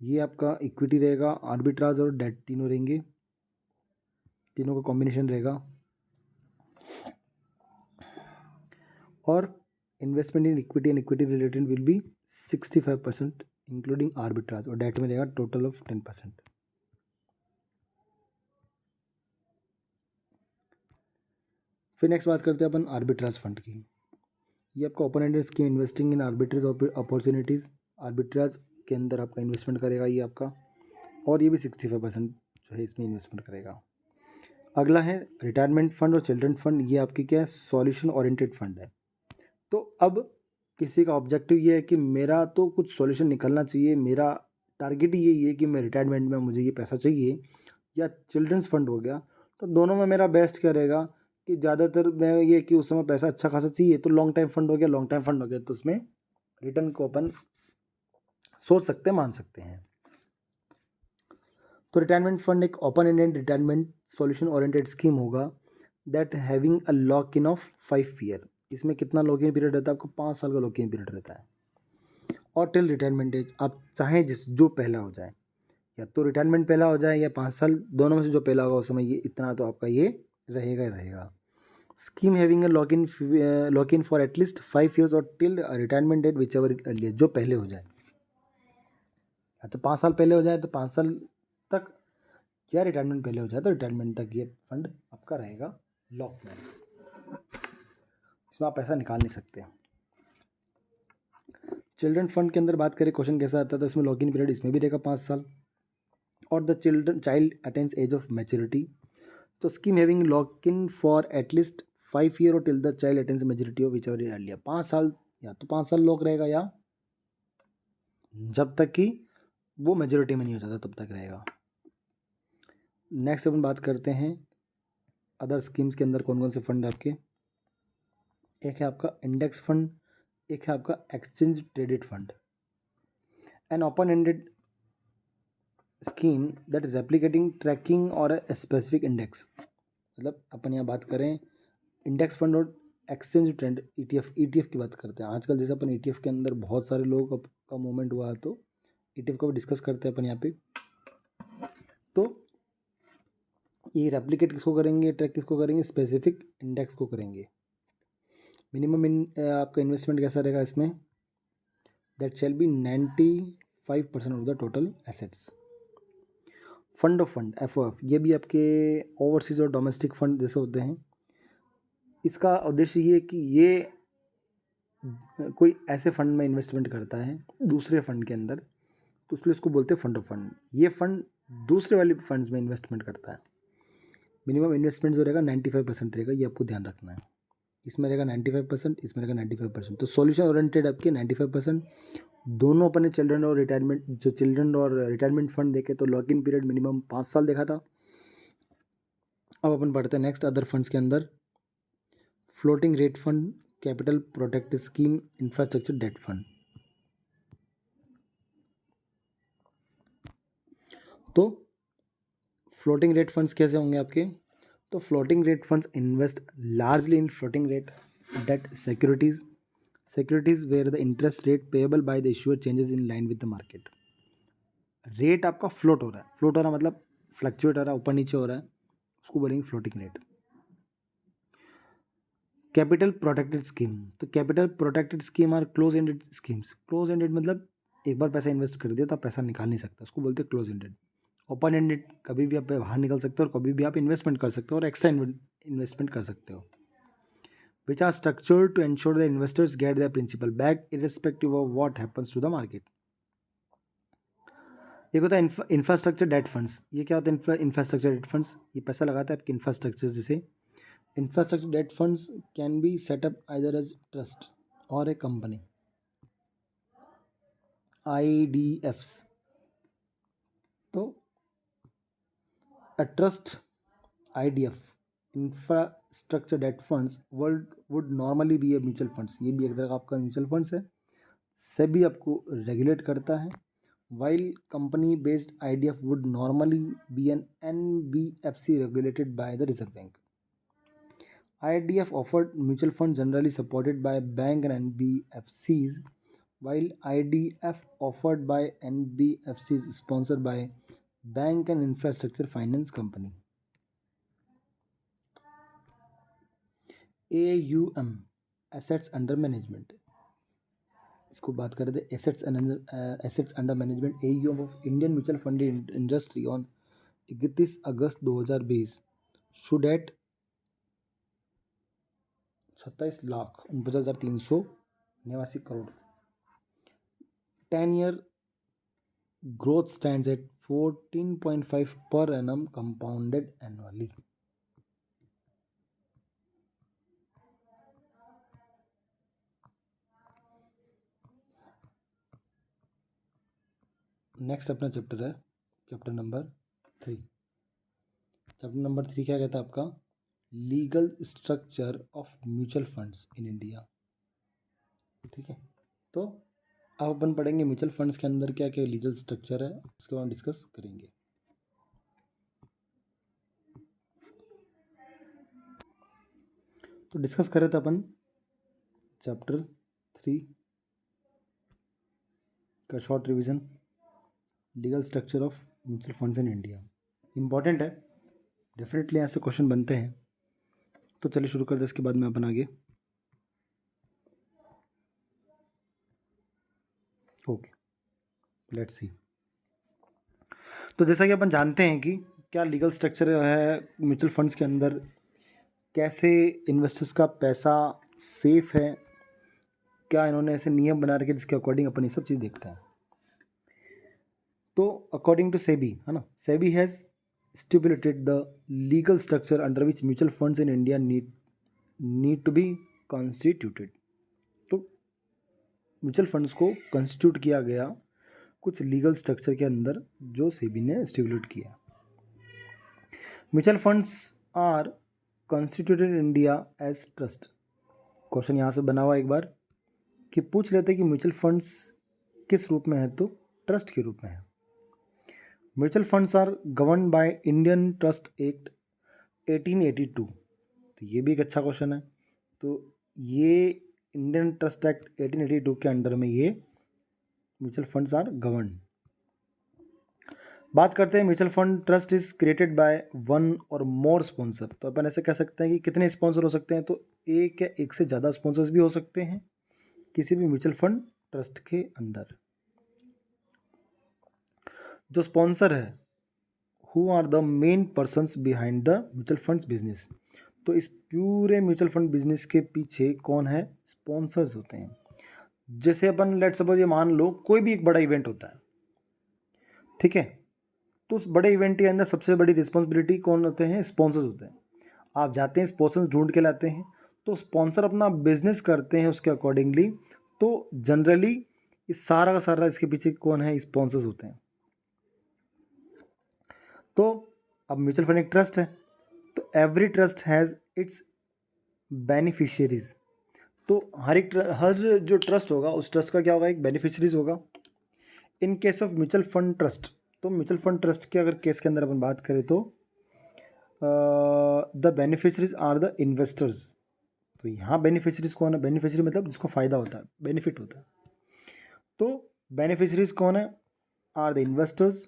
ये आपका इक्विटी रहेगा, आर्बिट्राज और डेट तीनों रहेंगे। तीनों का कॉम्बिनेशन रहेगा। और investment in equity and equity related will be 65% including arbitrage, और डेट में रहेगा टोटल ऑफ 10%। फिर नेक्स्ट बात करते हैं अपन आर्बिट्राज फंड की। ये आपका open ended scheme investing in arbitrage opportunities, arbitrage के अंदर आपका इन्वेस्टमेंट करेगा ये आपका, और ये भी 65% जो है इसमें इन्वेस्टमेंट करेगा। अगला है रिटायरमेंट फंड और चिल्ड्रन फंड। ये आपकी क्या है, सॉल्यूशन ओरिएंटेड फंड है। तो अब किसी का ऑब्जेक्टिव ये है कि मेरा तो कुछ सॉल्यूशन निकलना चाहिए, मेरा टारगेट ही यही है कि मैं रिटायरमेंट में मुझे ये पैसा चाहिए, या चिल्ड्रंस फंड हो गया। तो दोनों में मेरा बेस्ट क्या रहेगा कि ज़्यादातर मैं ये कि उस समय पैसा अच्छा खासा चाहिए, तो लॉन्ग टाइम फंड हो गया, लॉन्ग टाइम फंड हो गया तो उसमें रिटर्न को अपन सोच सकते मान सकते हैं। तो रिटायरमेंट फंड एक open ended retirement solution oriented scheme होगा that having a lock in of 5 year. इसमें कितना लॉक इन पीरियड रहता है आपको, 5 साल का लॉक इन पीरियड रहता है। और टिल रिटायरमेंट एज, आप चाहें जो पहला हो जाए, या तो रिटायरमेंट पहला हो जाए या 5 साल, दोनों में से जो पहला होगा उस समय ये इतना तो आपका ये रहेगा ही रहेगा। Scheme having a lock in for at least 5 years और till retirement date whichever earlier, जो पहले हो जाए, या तो 5 साल पहले हो जाए तो 5 साल तक, या रिटायरमेंट पहले हो जाए तो रिटायरमेंट तक ये फंड आपका रहेगा लॉक में, इसमें आप पैसा निकाल नहीं सकते। चिल्ड्रन फंड के अंदर बात करें क्वेश्चन कैसा आता है, तो इसमें लॉक इन पीरियड इसमें भी रहेगा 5 साल, और the child attains age of maturity. तो scheme having lock in for at least 5 year और till the child attains maturity of whichever earlier. 5 साल, या तो 5 साल लॉक रहेगा, या जब तक कि वो मेजोरिटी में नहीं हो जाता तब तक रहेगा। नेक्स्ट अपन बात करते हैं अदर स्कीम्स के अंदर कौन कौन से फंड आपके। एक है आपका इंडेक्स फंड, एक है आपका exchange traded fund. An open ended scheme that is replicating tracking और ए स्पेसिफिक इंडेक्स। मतलब अपन यहाँ बात करें इंडेक्स फंड और एक्सचेंज ट्रेंड ईटीएफ की बात करते हैं। आजकल जैसे अपन ईटीएफ के अंदर बहुत सारे लोगों का मूवमेंट हुआ है, तो ईटीएफ का भी डिस्कस करते हैं अपन यहाँ पे। तो ये रेप्लिकेट किसको करेंगे, ट्रैक किसको करेंगे, स्पेसिफिक इंडेक्स को करेंगे। मिनिमम आपका इन्वेस्टमेंट कैसा रहेगा इसमें, that shall be 95% of the total assets. Fund of fund FOF, ये भी आपके ओवरसीज और डोमेस्टिक फंड जैसे होते हैं। इसका उद्देश्य ये है कि ये कोई ऐसे फंड में इन्वेस्टमेंट करता है दूसरे फंड के अंदर, तो इसलिए इसको बोलते हैं फंड ऑफ फंड। ये फंड दूसरे वाले फंड्स में इन्वेस्टमेंट करता है। मिनिमम इन्वेस्टमेंट जो रहेगा 95% रहेगा, ये आपको ध्यान रखना है। इसमें रहेगा 95%, इसमें रहेगा 95%। तो सॉल्यूशन ओरिएंटेड आपके 95%। दोनों अपने चिल्ड्रन और रिटायरमेंट फंड देखे तो लॉक इन पीरियड मिनिमम 5 साल देखा था। अब अपन पढ़ते हैं नेक्स्ट अदर फंड्स के अंदर। Floating rate fund, capital protect scheme, infrastructure debt fund. तो फ्लोटिंग रेट फंड्स कैसे होंगे आपके, तो floating rate funds invest largely in floating rate debt securities where the interest rate payable by the issuer changes in line with the market. Rate आपका फ्लोट हो रहा है, फ्लोट हो रहा मतलब फ्लक्चुएट हो रहा है, ऊपर नीचे हो रहा है, उसको बोलेंगे floating rate. Capital protected scheme, तो capital protected scheme are close ended schemes. Close ended मतलब एक बार पैसा इन्वेस्ट कर दिया तो आप पैसा निकाल नहीं सकता, उसको बोलते हैं क्लोज एंडेड। ओपन एंडेड कभी भी आप बाहर निकल सकते हो और कभी भी आप इन्वेस्टमेंट कर सकते हो और एक्स्ट्रा इन्वेस्टमेंट कर सकते हो। Which are structured to ensure the investors get their principal back irrespective of what happens to the market. एक होता है इंफ्रास्ट्रक्चर डेट फंड्स। ये क्या होता है इंफ्रास्ट्रक्चर डेट फंड्स, ये पैसा लगाता है आपके इंफ्रास्ट्रक्चर जैसे। Infrastructure debt funds can be setup either as trust और ए कंपनी, IDFs। तो a trust IDF infrastructure debt funds would normally be a mutual funds। ये भी एक तरह का आपका म्यूचुअल फंड्स है, सेबी आपको रेगुलेट करता है। while company based IDF would normally be an NBFC regulated by the Reserve Bank। IDF offered mutual funds generally supported by bank and NBFCs, while IDF offered by NBFCs sponsored by bank and infrastructure finance company। AUM, assets under management, इसको बात कर रहे थे assets under management AUM of Indian mutual fund industry on 31 August 2020 should eight 27,49,389 crore. 10-year growth stands at 14.5 per annum compounded annually. Next अपना चैप्टर है चैप्टर नंबर 3. चैप्टर नंबर 3 क्या कहता है आपका? Legal structure of mutual funds in India. ठीक है, तो अब अपन पढ़ेंगे म्यूचुअल फंड्स के अंदर क्या क्या लीगल स्ट्रक्चर है, उसके बाद डिस्कस करेंगे. तो डिस्कस करें तो अपन चैप्टर 3 का short revision, legal structure of mutual funds in India. Important है, डेफिनेटली ऐसे क्वेश्चन बनते हैं. तो चलिए शुरू कर दे, इसके बाद में अपन आगे. Okay, let's see. तो जैसा कि अपन जानते हैं कि क्या लीगल स्ट्रक्चर है म्यूचुअल फंड्स के अंदर, कैसे इन्वेस्टर्स का पैसा सेफ है, क्या इन्होंने ऐसे नियम बना रखे जिसके अकॉर्डिंग अपन ये सब चीज़ देखते हैं. तो अकॉर्डिंग टू सेबी, है ना, SEBI has stipulated the legal structure under which mutual funds in India need to be constituted. तो म्यूचुअल फंड्स को कॉन्स्टिट्यूट किया गया कुछ लीगल स्ट्रक्चर के अंदर जो सेबी ने स्टिपुलेट किया. Mutual funds are constituted in India as trust. Question यहाँ से बना हुआ एक बार कि पूछ लेते कि म्यूचुअल फंड्स किस रूप में है, तो ट्रस्ट के रूप में है. Mutual funds are govern by Indian trust act 1882. तो ये भी एक अच्छा क्वेश्चन है. तो ये इंडियन ट्रस्ट एक्ट 1882 के अंडर में ये म्यूचुअल फंड्स आर गवर्न. बात करते हैं mutual fund trust is created by one और मोर स्पॉन्सर. तो अपन ऐसे कह सकते हैं कि कितने स्पॉन्सर हो सकते हैं, तो एक या एक से ज़्यादा स्पॉन्सर्स भी हो सकते हैं किसी भी म्यूचुअल फंड ट्रस्ट के अंदर. जो स्पॉन्सर है, who are the main persons behind the mutual funds business. तो इस पूरे म्यूचुअल फंड बिजनेस के पीछे कौन है? स्पॉन्सर्स होते हैं. जैसे अपन लेट सपोज ये मान लो कोई भी एक बड़ा इवेंट होता है, ठीक है, तो उस बड़े इवेंट के अंदर सबसे बड़ी रिस्पॉन्सिबिलिटी कौन होते हैं? स्पॉन्सर्स होते हैं. आप जाते हैं, स्पॉन्सर्स ढूंढ के लाते हैं, तो स्पॉन्सर अपना बिजनेस करते हैं उसके अकॉर्डिंगली. तो जनरली इस सारा का सारा इसके पीछे कौन है? स्पॉन्सर्स होते हैं. तो अब म्यूचुअल फंड एक ट्रस्ट है, तो every trust has its beneficiaries. तो हर जो ट्रस्ट होगा उस ट्रस्ट का क्या होगा? एक बेनिफिशियरीज होगा. In case of mutual fund trust, तो म्यूचुअल फंड ट्रस्ट के अगर केस के अंदर अपन बात करें तो the beneficiaries are the investors. तो यहाँ बेनिफिशरीज कौन है? बेनिफिशरी मतलब जिसको फ़ायदा होता है, बेनिफिट होता है. तो बेनिफिशरीज कौन है? Are the investors.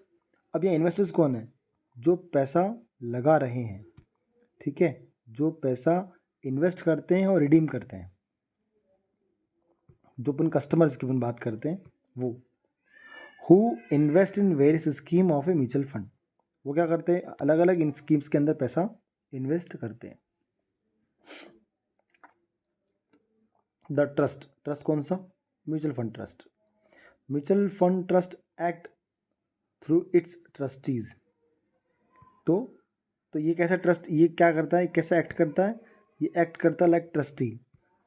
अब यहाँ इन्वेस्टर्स कौन है? जो पैसा लगा रहे हैं, ठीक है, जो पैसा इन्वेस्ट करते हैं और रिडीम करते हैं, जो अपन कस्टमर्स की अपन बात करते हैं वो. Who invest in various scheme of a mutual fund. वो क्या करते हैं? अलग अलग इन स्कीम्स के अंदर पैसा इन्वेस्ट करते हैं. द ट्रस्ट, ट्रस्ट कौन सा? Mutual fund trust. Mutual fund trust act through it's trustees. तो ये कैसा ट्रस्ट, ये क्या करता है, कैसे एक्ट करता है? ये एक्ट करता है लाइक ट्रस्टी.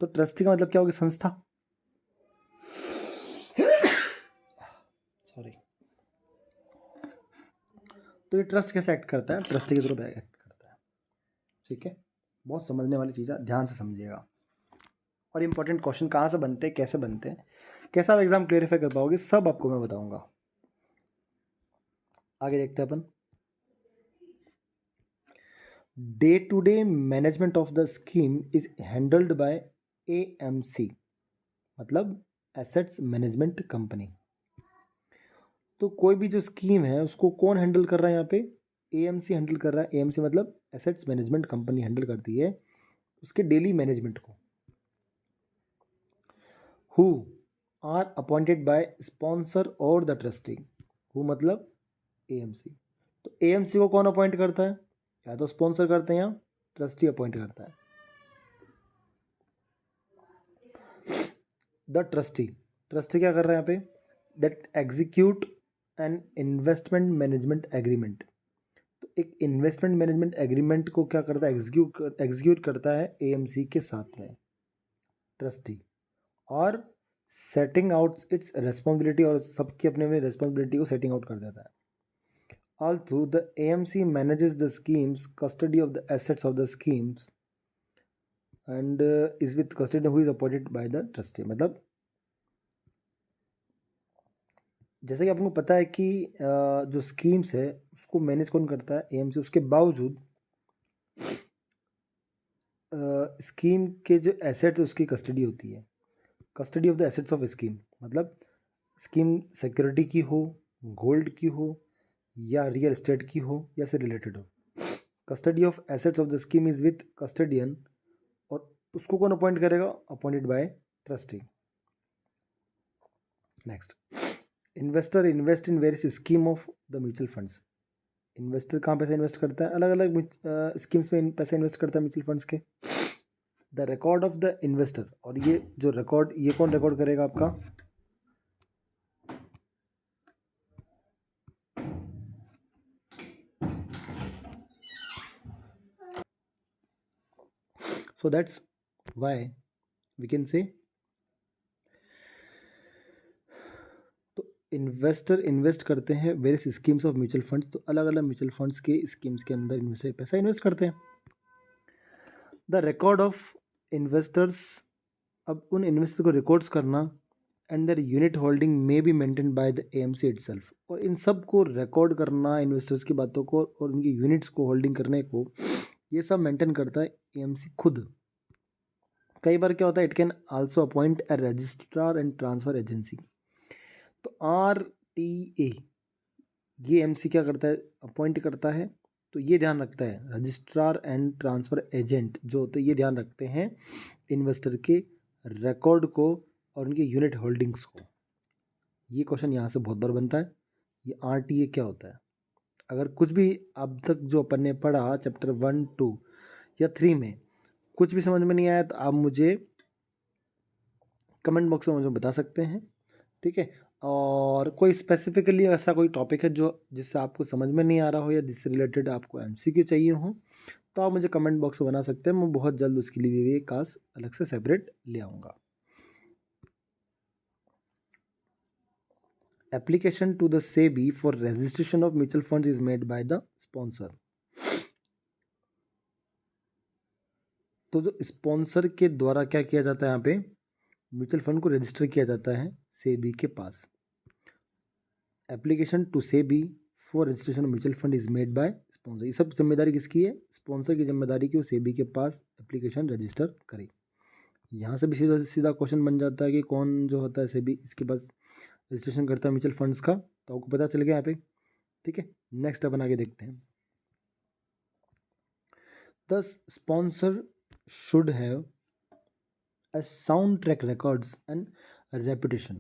तो ट्रस्टी का मतलब क्या होगी? संस्था. सॉरी. तो ये ट्रस्ट कैसे एक्ट करता है? ट्रस्टी के थ्रू एक्ट करता है. ठीक है, बहुत समझने वाली चीज़ है, ध्यान से समझिएगा. और इंपॉर्टेंट क्वेश्चन कहाँ से बनते हैं, कैसे बनते हैं, कैसा आप एग्जाम क्लेरिफाई कर पाओगे, सब आपको मैं बताऊंगा. आगे देखते हैं अपन. Day to day management of the scheme is handled by AMC, मतलब एसेट्स मैनेजमेंट कंपनी. तो कोई भी जो स्कीम है उसको कौन हैंडल कर रहा है? यहाँ पे AMC हैंडल कर रहा है. AMC मतलब एसेट्स मैनेजमेंट कंपनी हैंडल करती है. उसके डेली मैनेजमेंट को। Who are appointed by sponsor और द ट्रस्टी। हु मतलब एएमसी। तो एएमसी को कौन अपॉइंट करता है? या तो स्पॉन्सर करते हैं या ट्रस्टी अपॉइंट करता है। द ट्रस्टी, ट्रस्टी क्या कर रहा है यहाँ पे? That execute an investment management agreement. तो एक इन्वेस्टमेंट मैनेजमेंट एग्रीमेंट को क्या करता है? एग्जीक्यूट करता है एएमसी के साथ में ट्रस्टी, और सेटिंग आउट इट्स रेस्पॉन्सिबिलिटी, और सबकी अपने अपने रेस्पॉन्सिबिलिटी को सेटिंग आउट कर देता है। Although the AMC manages the schemes, custody of the assets of the schemes, and is with custody who is appointed by the trustee। मतलब जैसे कि आपको पता है कि जो स्कीम्स है उसको मैनेज कौन करता है? एएमसी। उसके बावजूद स्कीम के जो एसेट्स उसकी कस्टडी होती है। Custody of the assets of scheme मतलब स्कीम सिक्योरिटी की हो, गोल्ड की हो, या रियल एस्टेट की हो, या से रिलेटेड हो। Custody of assets of the scheme is with custodian, और उसको कौन अपॉइंट करेगा? Appointed by trustee. Next, investor invest in various scheme of the mutual funds. Investor कहाँ पैसा इन्वेस्ट करता है? अलग अलग स्कीम्स में पैसा इन्वेस्ट करता है म्यूचुअल फंड्स के। The record of the investor, और ये जो रिकॉर्ड, ये कौन रिकॉर्ड करेगा आपका? So that's why we can say, तो इन्वेस्टर इन्वेस्ट करते हैं various schemes of mutual funds. तो अलग अलग म्यूचुअल फंड्स के स्कीम्स के अंदर इन्वेस्टर पैसा इन्वेस्ट करते हैं। द रिकॉर्ड ऑफ इन्वेस्टर्स, अब उन इन्वेस्टर को रिकॉर्ड्स करना, and their unit holding may be maintain by the AMC itself. और इन सब को रिकॉर्ड करना, इन्वेस्टर्स की बातों को और उनकी यूनिट्स को होल्डिंग करने को, ये सब मेंटेन करता है एएमसी खुद। कई बार क्या होता है, it can also appoint a registrar and transfer agency. तो RTA ये एमसी क्या करता है? अपॉइंट करता है। तो ये ध्यान रखता है, रजिस्ट्रार एंड ट्रांसफ़र एजेंट जो होते हैं ये ध्यान रखते हैं इन्वेस्टर के रिकॉर्ड को और उनके यूनिट होल्डिंग्स को। ये क्वेश्चन यहाँ से बहुत बार बनता है, ये RTA क्या होता है? अगर कुछ भी अब तक जो अपन ने पढ़ा चैप्टर 1, 2 या 3 में कुछ भी समझ में नहीं आया तो आप मुझे कमेंट बॉक्स में मुझे बता सकते हैं, ठीक है। और कोई स्पेसिफिकली ऐसा कोई टॉपिक है जो जिससे आपको समझ में नहीं आ रहा हो या जिससे रिलेटेड आपको MCQ चाहिए हो, तो आप मुझे कमेंट बॉक्स में बना सकते हैं। मैं बहुत जल्द उसके लिए भी एक क्लास अलग से सेपरेट ले आऊँगा। Application to the SEBI for registration of mutual funds is made by the sponsor. तो जो स्पॉन्सर के द्वारा क्या किया जाता है, यहाँ पे म्यूचुअल फंड को रजिस्टर किया जाता है सेबी के पास। Application to SEBI for registration mutual fund is made by sponsor. ये सब जिम्मेदारी किसकी है? स्पॉन्सर की जिम्मेदारी की वो सेबी के पास एप्लीकेशन रजिस्टर करे। यहाँ से भी सीधा सीधा क्वेश्चन बन जाता है कि कौन जो होता है सेबी, इसके पास रजिस्ट्रेशन करता है म्यूचुअल फंड्स का, तो आपको पता चल गया यहाँ पे, ठीक है। नेक्स्ट अपन आगे देखते हैं। The sponsor should have a sound track records and reputation.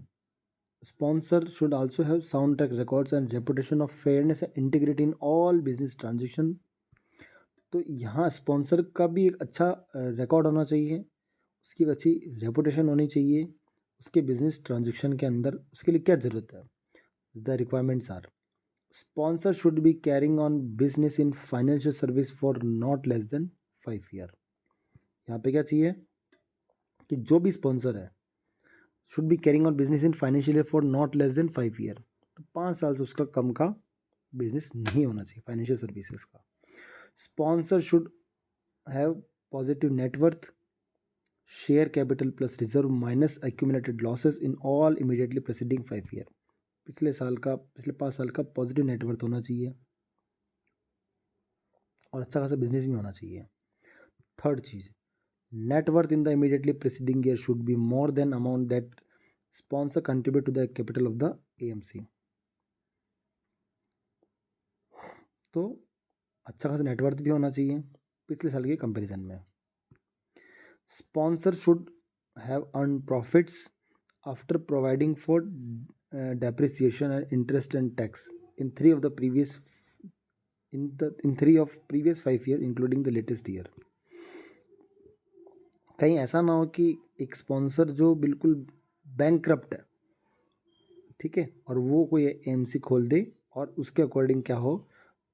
Sponsor should also have sound track records and reputation of fairness and integrity in all business transaction. तो यहाँ स्पॉन्सर का भी एक अच्छा रिकॉर्ड होना चाहिए, उसकी एक अच्छी रेपुटेशन होनी चाहिए उसके बिजनेस ट्रांजेक्शन के अंदर। उसके लिए क्या ज़रूरत है? The requirements are, sponsor should be carrying on business in financial service for not less than 5 year. यहाँ पे क्या चाहिए कि जो भी स्पॉन्सर है should be carrying on business in financial year for not less than 5 year. तो 5 साल से उसका कम का बिजनेस नहीं होना चाहिए फाइनेंशियल सर्विसेज का। Sponsor should have positive net worth, share capital plus reserve minus accumulated losses in all immediately presiding 5 year. पिछले 5 साल का पॉजिटिव नेटवर्थ होना चाहिए और अच्छा खासा बिजनेस भी होना चाहिए। Third cheese, net worth in the immediately preceding year should be more than amount that sponsor contribute to the capital of the AMC। तो अच्छा खासा नेटवर्थ भी होना चाहिए पिछले साल के कंपैरिजन में। Sponsor should have earn profits after providing for depreciation and interest and tax in three of previous 5 years including the latest year. कहीं ऐसा ना हो कि एक स्पॉन्सर जो बिल्कुल बैंकक्रप्ट है, ठीक है, और वो कोई एएमसी खोल दे और उसके अकॉर्डिंग क्या हो,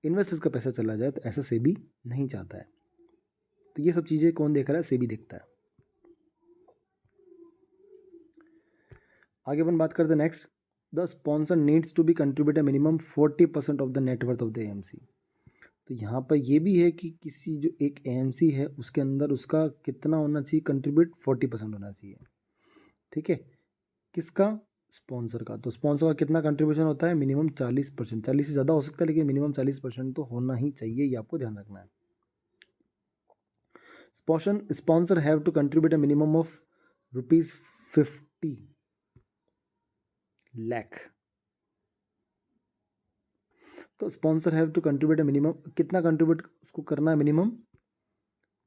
इन्वेस्टर्स का पैसा चला जाए, तो ऐसा सेबी नहीं चाहता है. तो ये सब चीज़ें कौन देख रहा है? सेबी देखता है. आगे अपन बात करते हैं next. The sponsor needs to be contribute minimum 40% of the net worth of the AMC. तो यहाँ पर ये भी है कि किसी जो एक एएमसी है उसके अंदर उसका कितना होना चाहिए कंट्रीब्यूट? 40% होना चाहिए. ठीक है, किसका? स्पॉन्सर का. तो स्पॉन्सर का कितना कंट्रीब्यूशन होता है? मिनिमम 40%. 40 से ज़्यादा हो सकता है लेकिन मिनिमम 40% तो होना ही चाहिए, ये आपको ध्यान रखना है. Sponsor have to contribute a minimum of ₹50 lakh. तो sponsor have to contribute minimum कितना कंट्रीब्यूट उसको करना है? मिनिमम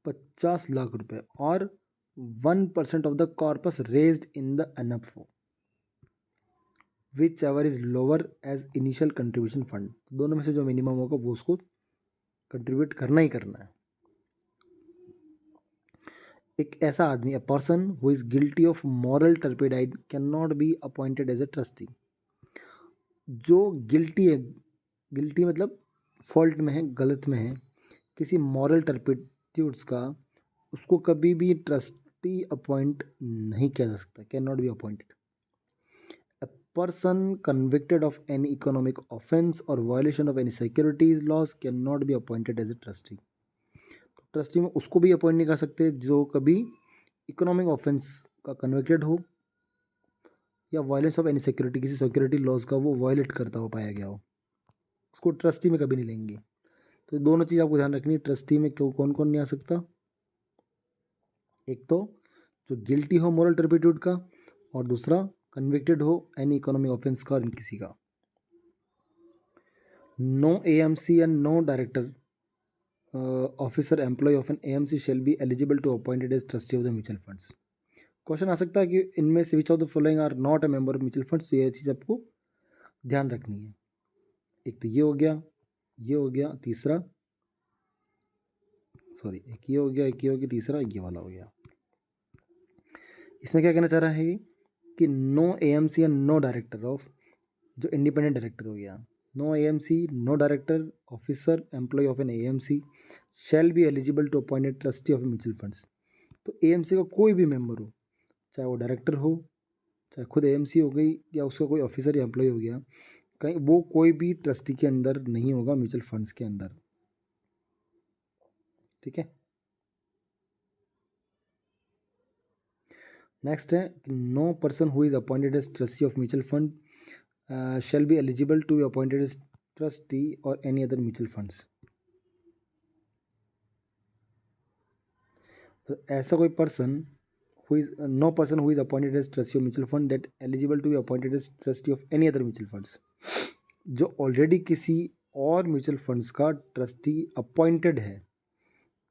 50 लाख रुपए और 1% of the corpus raised in the NFO whichever is lower as initial contribution fund. दोनों में से जो मिनिमम होगा वो उसको कंट्रीब्यूट करना ही करना है. एक ऐसा आदमी, a person who is guilty of moral turpitude can not be appointed as a trustee. जो गिल्टी है, गिल्टी मतलब फॉल्ट में है, गलत में है, किसी मॉरल टर्पिट्यूड्स का, उसको कभी भी ट्रस्टी अपॉइंट नहीं किया जा सकता. Can not be appointed. A person convicted of any economic offense और violation of any securities laws can not be appointed as a trustee. तो ट्रस्टी में उसको भी अपॉइंट नहीं कर सकते जो कभी इकोनॉमिक ऑफेंस का कन्विक्टेड हो या वायलेंस ऑफ एनी सिक्योरिटी, किसी सिक्योरिटी लॉज का वो वायलेट करता हुआ पाया गया हो, उसको ट्रस्टी में कभी नहीं लेंगे. तो दोनों चीज़ आपको ध्यान रखनी है. ट्रस्टी में कौन कौन नहीं आ सकता? एक तो जो गिल्टी हो मॉरल टर्पिट्यूड का, और दूसरा कन्विक्टेड हो एनी इकोनॉमिक ऑफेंस का किसी का. No AMC and no director officer employ of an AMC shall be eligible to appointed as trustee of the mutual funds. Question आ सकता है कि इनमें से which of the following are not a member of mutual funds. तो ये चीज़ आपको ध्यान रखनी है. एक तो ये हो गया, ये हो गया, तीसरा एक ये हो गया, एक ये हो गया, तीसरा ये वाला हो गया. इसमें क्या कहना चाह रहा है कि no AMC and no director of, जो इंडिपेंडेंट डायरेक्टर हो गया, no AMC, no director, officer, employ of an AMC shall be eligible to appointed trustee of mutual funds. तो एएमसी का कोई भी मेंबर हो, चाहे वो डायरेक्टर हो, चाहे खुद एएमसी हो गई, या उसका कोई ऑफिसर या एम्प्लॉय हो गया, कहीं वो कोई भी ट्रस्टी के अंदर नहीं होगा म्यूचुअल फंड्स के अंदर. ठीक है. नेक्स्ट है, no person who is appointed as trustee of mutual fund shall be eligible to be appointed as trustee और एनी अदर म्यूचुअल फंड्स. ऐसा कोई person who is no person who is appointed as trustee of mutual fund that eligible to be appointed as trustee of any other mutual funds. जो ऑलरेडी किसी और म्यूचुअल फंड्स का ट्रस्टी अपॉइंटेड है,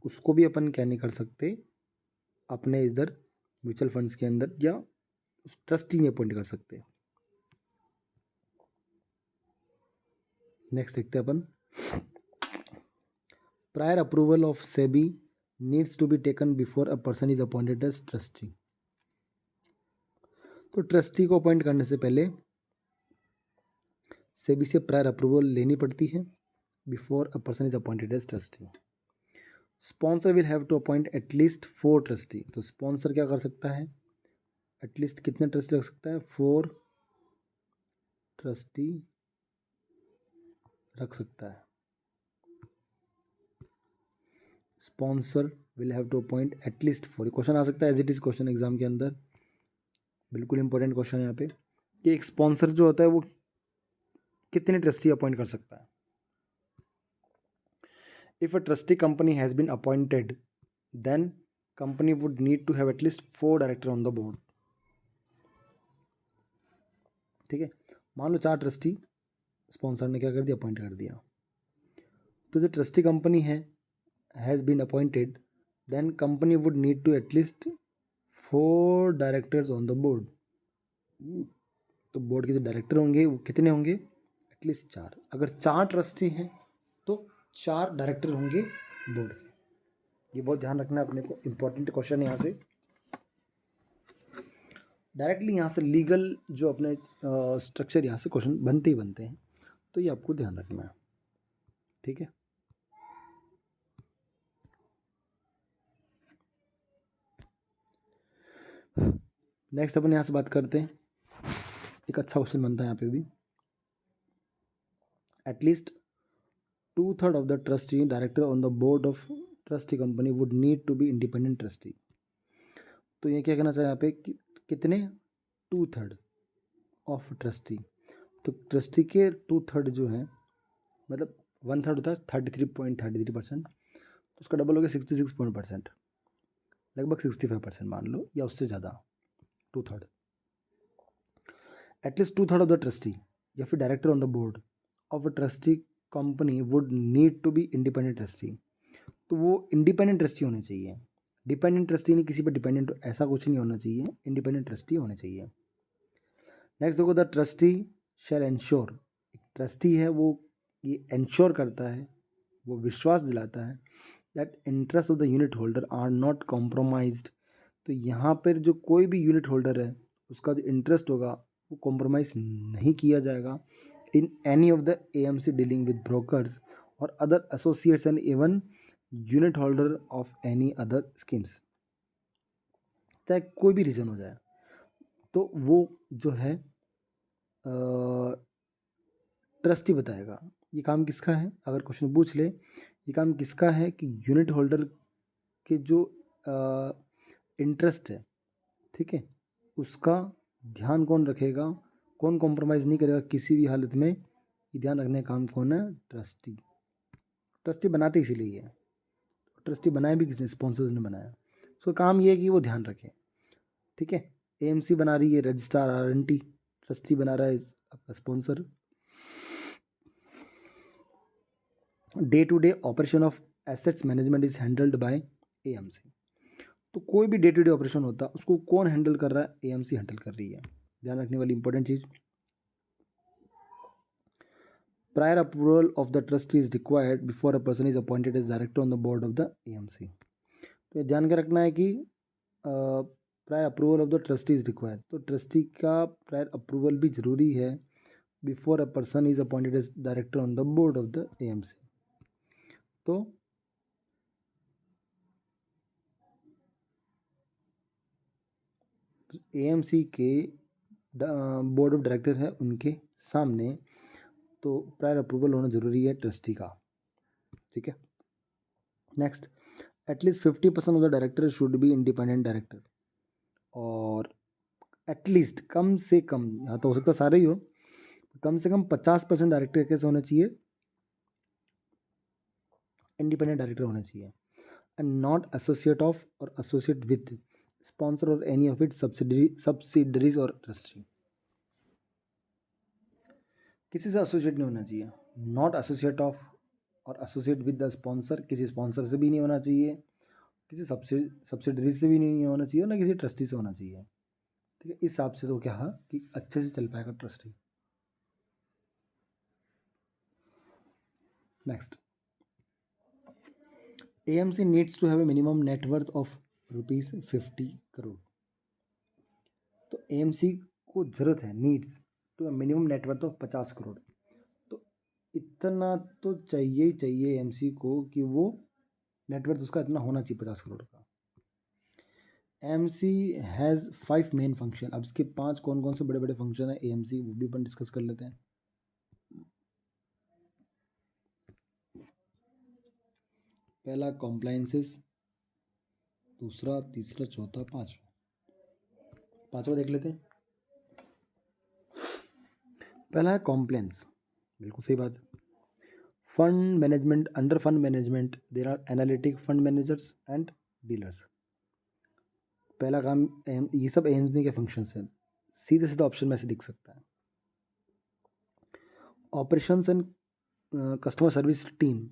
उसको भी अपन क्या नहीं कर सकते अपने इधर म्यूचुअल फंड्स के अंदर या ट्रस्टी में अपॉइंट कर सकते. नेक्स्ट देखते हैं अपन. Prior approval of SEBI needs to be taken before a person is appointed as trustee. तो ट्रस्टी को अपॉइंट करने से पहले सेबी से प्रायर अप्रूवल लेनी पड़ती है before a person is appointed as trustee. Sponsor will have to appoint at least 4 trustee. तो स्पॉन्सर क्या कर सकता है? एटलीस्ट कितने ट्रस्टी रख सकता है? 4 ट्रस्टी रख सकता है. Sponsor will have to appoint at least 4. Question आ सकता है as it is question exam के अंदर, बिल्कुल इंपॉर्टेंट क्वेश्चन है यहाँ पे, कि एक स्पॉन्सर जो होता है वो कितने ट्रस्टी अपॉइंट कर सकता है. If a trustee company has been appointed then company would need to have at least 4 director on the board. ठीक है. मान लो 4 ट्रस्टी स्पॉन्सर ने क्या कर दिया? अपॉइंट कर दिया. तो जो ट्रस्टी कंपनी है has been appointed, then company would need to at least 4 directors on the board. तो बोर्ड के जो डायरेक्टर होंगे वो कितने होंगे? एटलीस्ट 4। अगर 4 ट्रस्टी हैं तो 4 डायरेक्टर होंगे बोर्ड के। ये बहुत ध्यान रखना है अपने को, इम्पोर्टेंट क्वेश्चन यहाँ से डायरेक्टली यहाँ से लीगल जो अपने स्ट्रक्चर यहाँ से क्वेश्चन बनते ही बनते हैं, तो ये आपको ध्यान रखना है, ठीक है। नेक्स्ट अपन यहाँ से बात करते हैं, एक अच्छा क्वेश्चन बनता है यहाँ पे भी। At least 2/3 of the trustee director on the board of trustee company would need to be independent trustee. तो ये क्या कहना चाहिए यहाँ पे कितने? 2/3 ऑफ ट्रस्टी। तो ट्रस्टी के 2/3 जो है, मतलब 1/3 होता है 33.33%, तो उसका डबल हो गया 66%, लगभग 65% मान लो या उससे ज़्यादा। 2/3 एटलीस्ट 2/3 ऑफ द ट्रस्टी या फिर director on the board of a trustee company would need to be independent trustee. तो वो इंडिपेंडेंट ट्रस्टी होने चाहिए, डिपेंडेंट ट्रस्टी नहीं, किसी पर डिपेंडेंट ऐसा कुछ नहीं होना चाहिए, इंडिपेंडेंट ट्रस्टी होने चाहिए। नेक्स्ट देखो, the trustee shall ensure. Trustee है वो ये एंश्योर करता है, वो विश्वास दिलाता है that interest of the unit holder are not compromised. तो यहाँ पर जो कोई भी यूनिट होल्डर है उसका जो इंटरेस्ट होगा वो कॉम्प्रोमाइज़ नहीं किया जाएगा in any of the AMC dealing with brokers और other associates and even unit holder of any other schemes. चाहे कोई भी रीज़न हो जाए, तो वो जो है ट्रस्टी बताएगा ये काम किसका है। अगर क्वेश्चन पूछ ले ये काम किसका है, कि यूनिट होल्डर के जो इंटरेस्ट है, ठीक है, उसका ध्यान कौन रखेगा, कौन कॉम्प्रोमाइज़ नहीं करेगा किसी भी हालत में, ये ध्यान रखने का काम कौन है? ट्रस्टी। ट्रस्टी बनाते इसीलिए है, ट्रस्टी बनाया भी किसने? स्पॉन्सर्स ने बनाया। सो काम ये है कि वो ध्यान रखें, ठीक है। एएमसी बना रही है रजिस्ट्रार आरएनटी, ट्रस्टी बना रहा है आपका sponsor. Day to day operation of assets management is handled by AMC. तो कोई भी डे टू डे ऑपरेशन होता है उसको कौन हैंडल कर रहा है? एएमसी हैंडल कर रही है। ध्यान रखने वाली इंपॉर्टेंट चीज़, prior approval of the trustee is required before a person is appointed as director on the board of the AMC. तो ये ध्यान के रखना है कि prior approval of the trustee is required, तो ट्रस्टी का प्रायर अप्रूवल भी जरूरी है before a person is appointed as director on the board of the AMC. तो एएमसी के बोर्ड ऑफ डायरेक्टर है उनके सामने तो प्रायर अप्रूवल होना ज़रूरी है ट्रस्टी का, ठीक है। Next, at least 50% of the director should be independent director. और एटलीस्ट कम से कम, यहाँ तो हो सकता सारे ही हो, कम से कम 50% डायरेक्टर कैसे होना चाहिए? इंडिपेंडेंट डायरेक्टर होना चाहिए। एंड नॉट एसोसिएट ऑफ और एसोसिएट विथ स्पॉन्सर और एनी ऑफ इट सब्सिडरीज और ट्रस्टी। किसी से एसोसिएट नहीं होना चाहिए, नॉट एसोसिएट ऑफ और एसोसिएट विद द स्पॉन्सर, किसी स्पॉन्सर से भी नहीं होना चाहिए, किसी सब्सिडरी से भी नहीं होना चाहिए, ना किसी ट्रस्टी से होना चाहिए, ठीक है। इस हिसाब से तो क्या है कि अच्छे से चल पाएगा trustee. Next, AMC needs to have a minimum net worth of ₹50 crore. तो एएमसी को जरूरत है, needs to a minimum net worth of 50 crore. तो इतना तो चाहिए ही चाहिए एएमसी को कि वो नेटवर्थ उसका इतना होना चाहिए 50 करोड़ का। AMC has 5 main function. अब इसके 5 कौन कौन से बड़े बड़े फंक्शन है एएमसी, वो भी अपन डिस्कस कर लेते हैं। पहला कॉम्प्लायंसेस, दूसरा, तीसरा, चौथा, पांचवा देख लेते हैं। पहला है कॉम्प्लायंस, बिल्कुल सही बात। Fund management, under fund management there are analytic fund managers and dealers. पहला काम, ये सब एएमसी के फंक्शंस हैं, सीधे सीधा ऑप्शन में से दिख सकता है। Operations and customer service team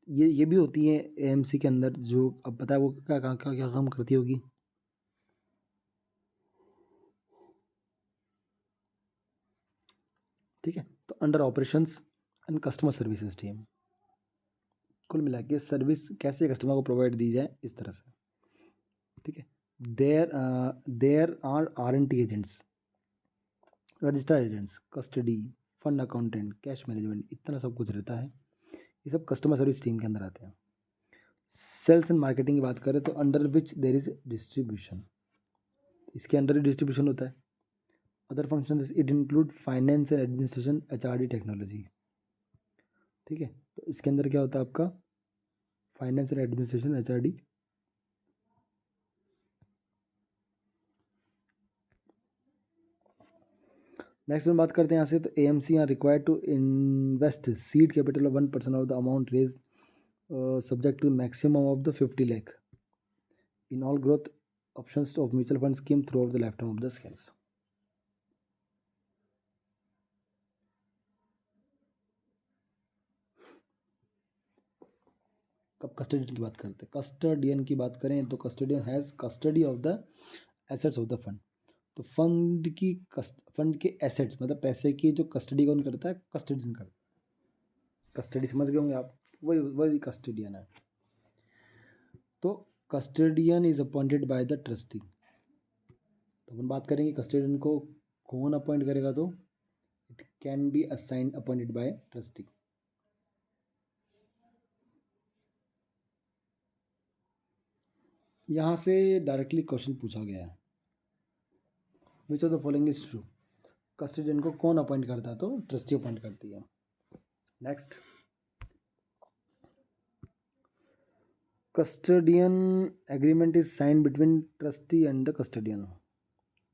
ये भी होती है एएमसी के अंदर, जो अब पता है वो क्या क्या क्या क्या काम करती होगी। ठीक है, तो under operations and customer services team, कुल मिला के सर्विस कैसे कस्टमर को प्रोवाइड दी जाए इस तरह से। ठीक है, there are R&T agents, register agents, custody, fund accountant, cash management, इतना सब कुछ रहता है। ये सब कस्टमर सर्विस टीम के अंदर आते हैं। सेल्स एंड मार्केटिंग की बात करें तो under which there is distribution, इसके अंडर ही डिस्ट्रीब्यूशन होता है। Other function it include finance and administration, HRD, technology. ठीक है, तो इसके अंदर क्या होता है आपका, finance and administration, HRD। Next में बात करते हैं यहाँ से, तो AMC are required to invest seed capital of 1% of the amount raise subject to maximum of the 50 lakh in all growth options of mutual fund scheme through out the life time of the schemes. कब कस्टडियन की बात करते हैं, कस्टडियन की बात करें तो custodian has custody of the assets of the fund. तो फंड के एसेट्स मतलब पैसे की जो कस्टडी कौन करता है, कस्टडियन करता है। कस्टडी समझ गए होंगे आप, वही वही कस्टडियन है। तो custodian is appointed by the trustee. तो अपन बात करेंगे कस्टडियन को कौन अपॉइंट करेगा, तो it can be assigned appointed by trustee. यहाँ से डायरेक्टली क्वेश्चन पूछा गया है, which of the following is true, custodian को कौन अपॉइंट करता है, तो ट्रस्टी अपॉइंट करती है। Next, custodian agreement is sine between trustee and the custodian.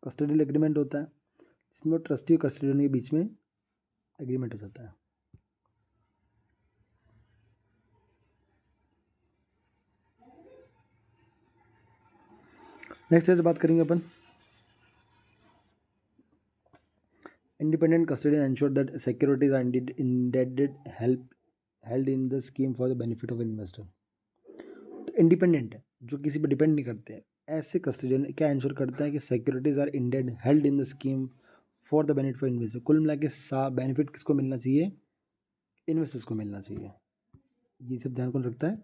Custodial agreement होता है जिसमें ट्रस्टी और कस्टडियन के बीच में एग्रीमेंट हो जाता है। नेक्स्ट से बात करेंगे अपन, independent custodian ensure that securities are indeed held in the scheme for the benefit of investor. तो इंडिपेंडेंट है, जो किसी पर डिपेंड नहीं करते हैं, ऐसे कस्टडियन क्या इंश्योर करते हैं कि securities are indeed held in the scheme for the benefit of investor. कुल मिला के बेनिफिट किसको मिलना चाहिए, इन्वेस्टर्स को मिलना चाहिए। ये सब ध्यान कौन रखता है,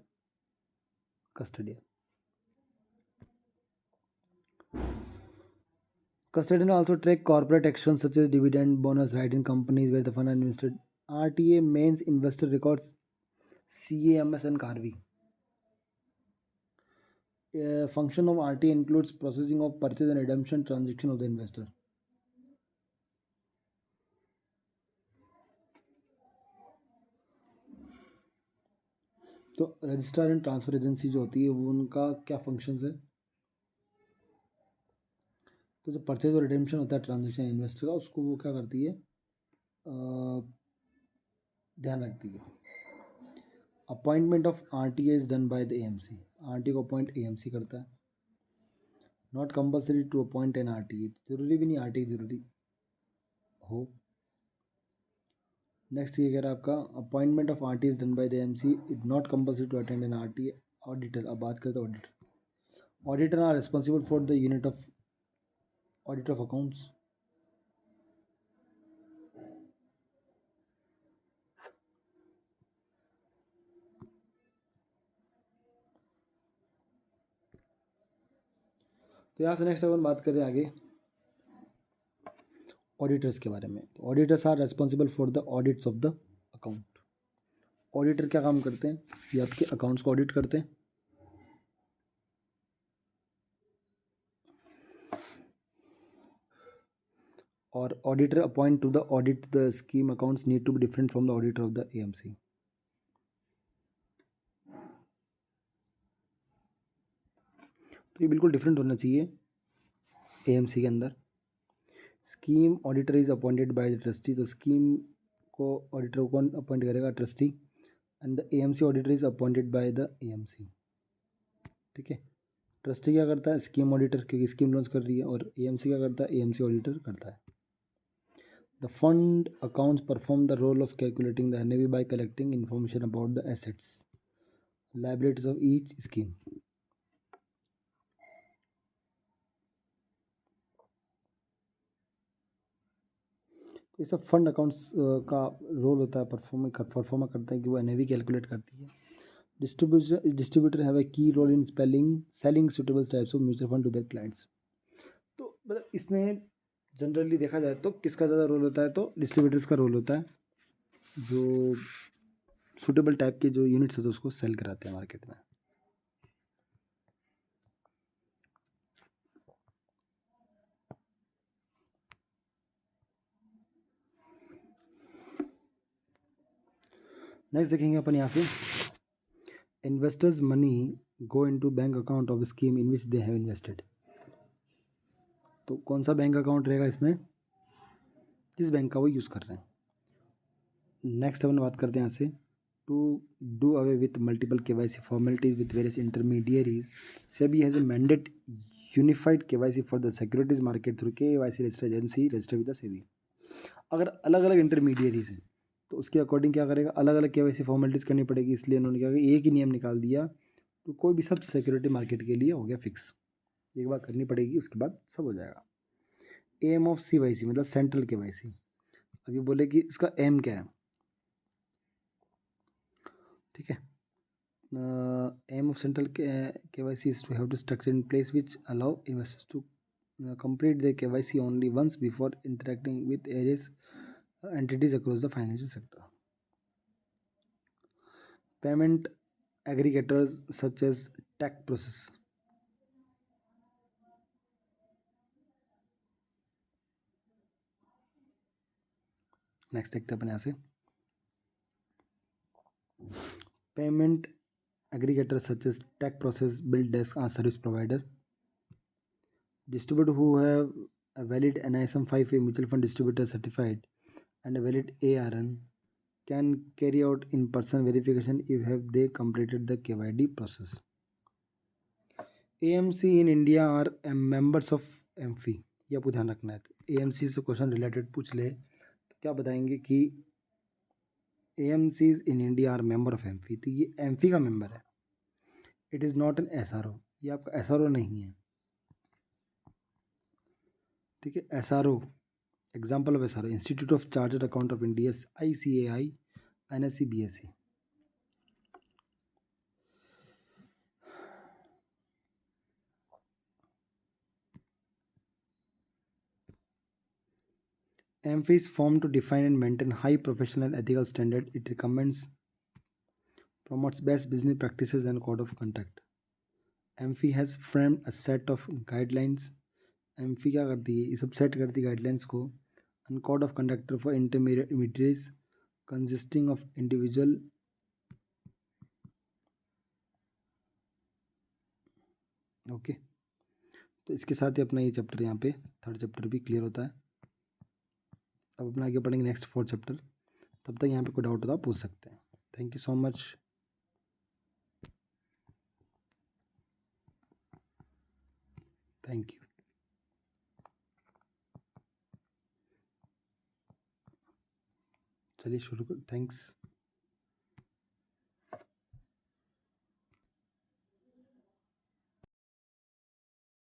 custodian. Custodian also track corporate actions such as dividend, bonus, right in companies where the fund are invested. RTA mains investor records, CAMS and CARVI. Function of RTA includes processing of purchase and redemption transaction of the investor. तो रजिस्ट्रार एंड ट्रांसफर एजेंसी जो होती है वो उनका क्या फंक्शंस है, तो जो परचेज और रिडेम्पशन होता है ट्रांजेक्शन इन्वेस्टर का, उसको वो क्या करती है, ध्यान रखती है। Appointment of RTA is done by the AMC। RTA को अपॉइंट AMC करता है। Not compulsory to appoint an RTA, जरूरी भी नहीं RTA जरूरी हो। नेक्स्ट ये कह रहा है आपका, appointment of RTA is done by the AMC, it not compulsory to attend an RTA। Auditor, अब बात करते हैं auditor. Auditor are responsible for the unit of audit of accounts. तो यहाँ से नेक्स्ट अपन बात करें आगे ऑडिटर्स के बारे में। तो auditors are responsible for the audits of the account. Auditor क्या काम करते हैं, ये आपके अकाउंट्स को ऑडिट करते हैं। और auditor appoint to the audit the scheme accounts need to be different from the auditor of the AMC। तो ये बिल्कुल डिफरेंट होना चाहिए AMC के अंदर। Scheme auditor is appointed by the trustee, तो स्कीम को ऑडिटर को कौन अपॉइंट करेगा, trustee. And the AMC auditor is appointed by the AMC। ठीक है, ट्रस्टी क्या करता है, स्कीम ऑडिटर, क्योंकि स्कीम लॉन्च कर रही है, और AMC क्या करता है, AMC ऑडिटर करता है। The fund accounts perform the role of calculating the NAV by collecting information about the assets liabilities of each scheme. ये सब फंड अकाउंट्स का रोल होता है, परफॉर्म करता है कि वो एनएवी कैलकुलेट करती है. Distributor have a key role in selling suitable types of mutual fund to their clients. तो मतलब इसमें जनरली देखा जाए तो किसका ज़्यादा रोल होता है, तो डिस्ट्रीब्यूटर्स का रोल होता है, जो सुटेबल टाइप के जो यूनिट्स होते हैं उसको सेल कराते हैं मार्केट में. नेक्स्ट देखेंगे अपन यहाँ से, investors money go into bank account of scheme in which they have invested. तो कौन सा बैंक अकाउंट रहेगा इसमें, जिस बैंक का वो यूज़ कर रहे हैं. नेक्स्ट अपन बात करते हैं यहाँ से, to do away with multiple KYC formalities with various intermediaries, SEBI has a mandate unified KYC for the securities market through KYC registered agency registered with the SEBI. अगर अलग अलग इंटरमीडियरीज हैं तो उसके अकॉर्डिंग क्या करेगा, अलग अलग KYC फॉर्मेलिटीज़ करनी पड़ेगी. इसलिए उन्होंने क्या किया, एक ही नियम निकाल दिया, तो कोई भी सब सिक्योरिटी मार्केट के लिए हो गया फिक्स. एक बार करनी पड़ेगी, उसके बाद सब हो जाएगा. एम ऑफ CYC मतलब सेंट्रल KYC. अब ये बोले कि इसका एम क्या है, ठीक है. Aim of central KYC is to have to structure in place which allow investors to complete their KYC only once before interacting with various entities across the financial sector. Payment aggregators such as tech process. Next देखते हैं अपन यहाँ से, payment aggregators such as tech process, bill desk are service provider. Distributor who have a valid NISM 5A mutual fund distributor certified and a valid ARN can carry out in-person verification if have they completed the KYD process. AMC in India are members of AMFI. ये आपको ध्यान रखना है. AMC से क्वेश्चन रिलेटेड पूछ ले तो क्या बताएंगे कि AMCs in India are member of AMFI. तो ये AMFI का मेंबर है. It is not an SRO. ये आपका SRO नहीं है, ठीक है. SRO, example of SRO, institute of chartered account of India, ICAI, NSE, BSE. AMFI is formed to define and maintain high professional and ethical standard. It recommends, promotes best business practices and code of conduct. AMFI has framed a set of guidelines. AMFI क्या करती है, ये सब सेट करती है गाइडलाइंस को. and code of conduct for intermediaries consisting of individual okay. तो इसके साथ ही अपना ये चैप्टर यहाँ पे थर्ड चैप्टर भी क्लियर होता है. अब अपना आगे पढ़ेंगे नेक्स्ट 4 चैप्टर. तब तक यहाँ पे कोई डाउट होता पूछ सकते हैं. Thank you so much. Thank you. चलिए शुरू कर. थैंक्स.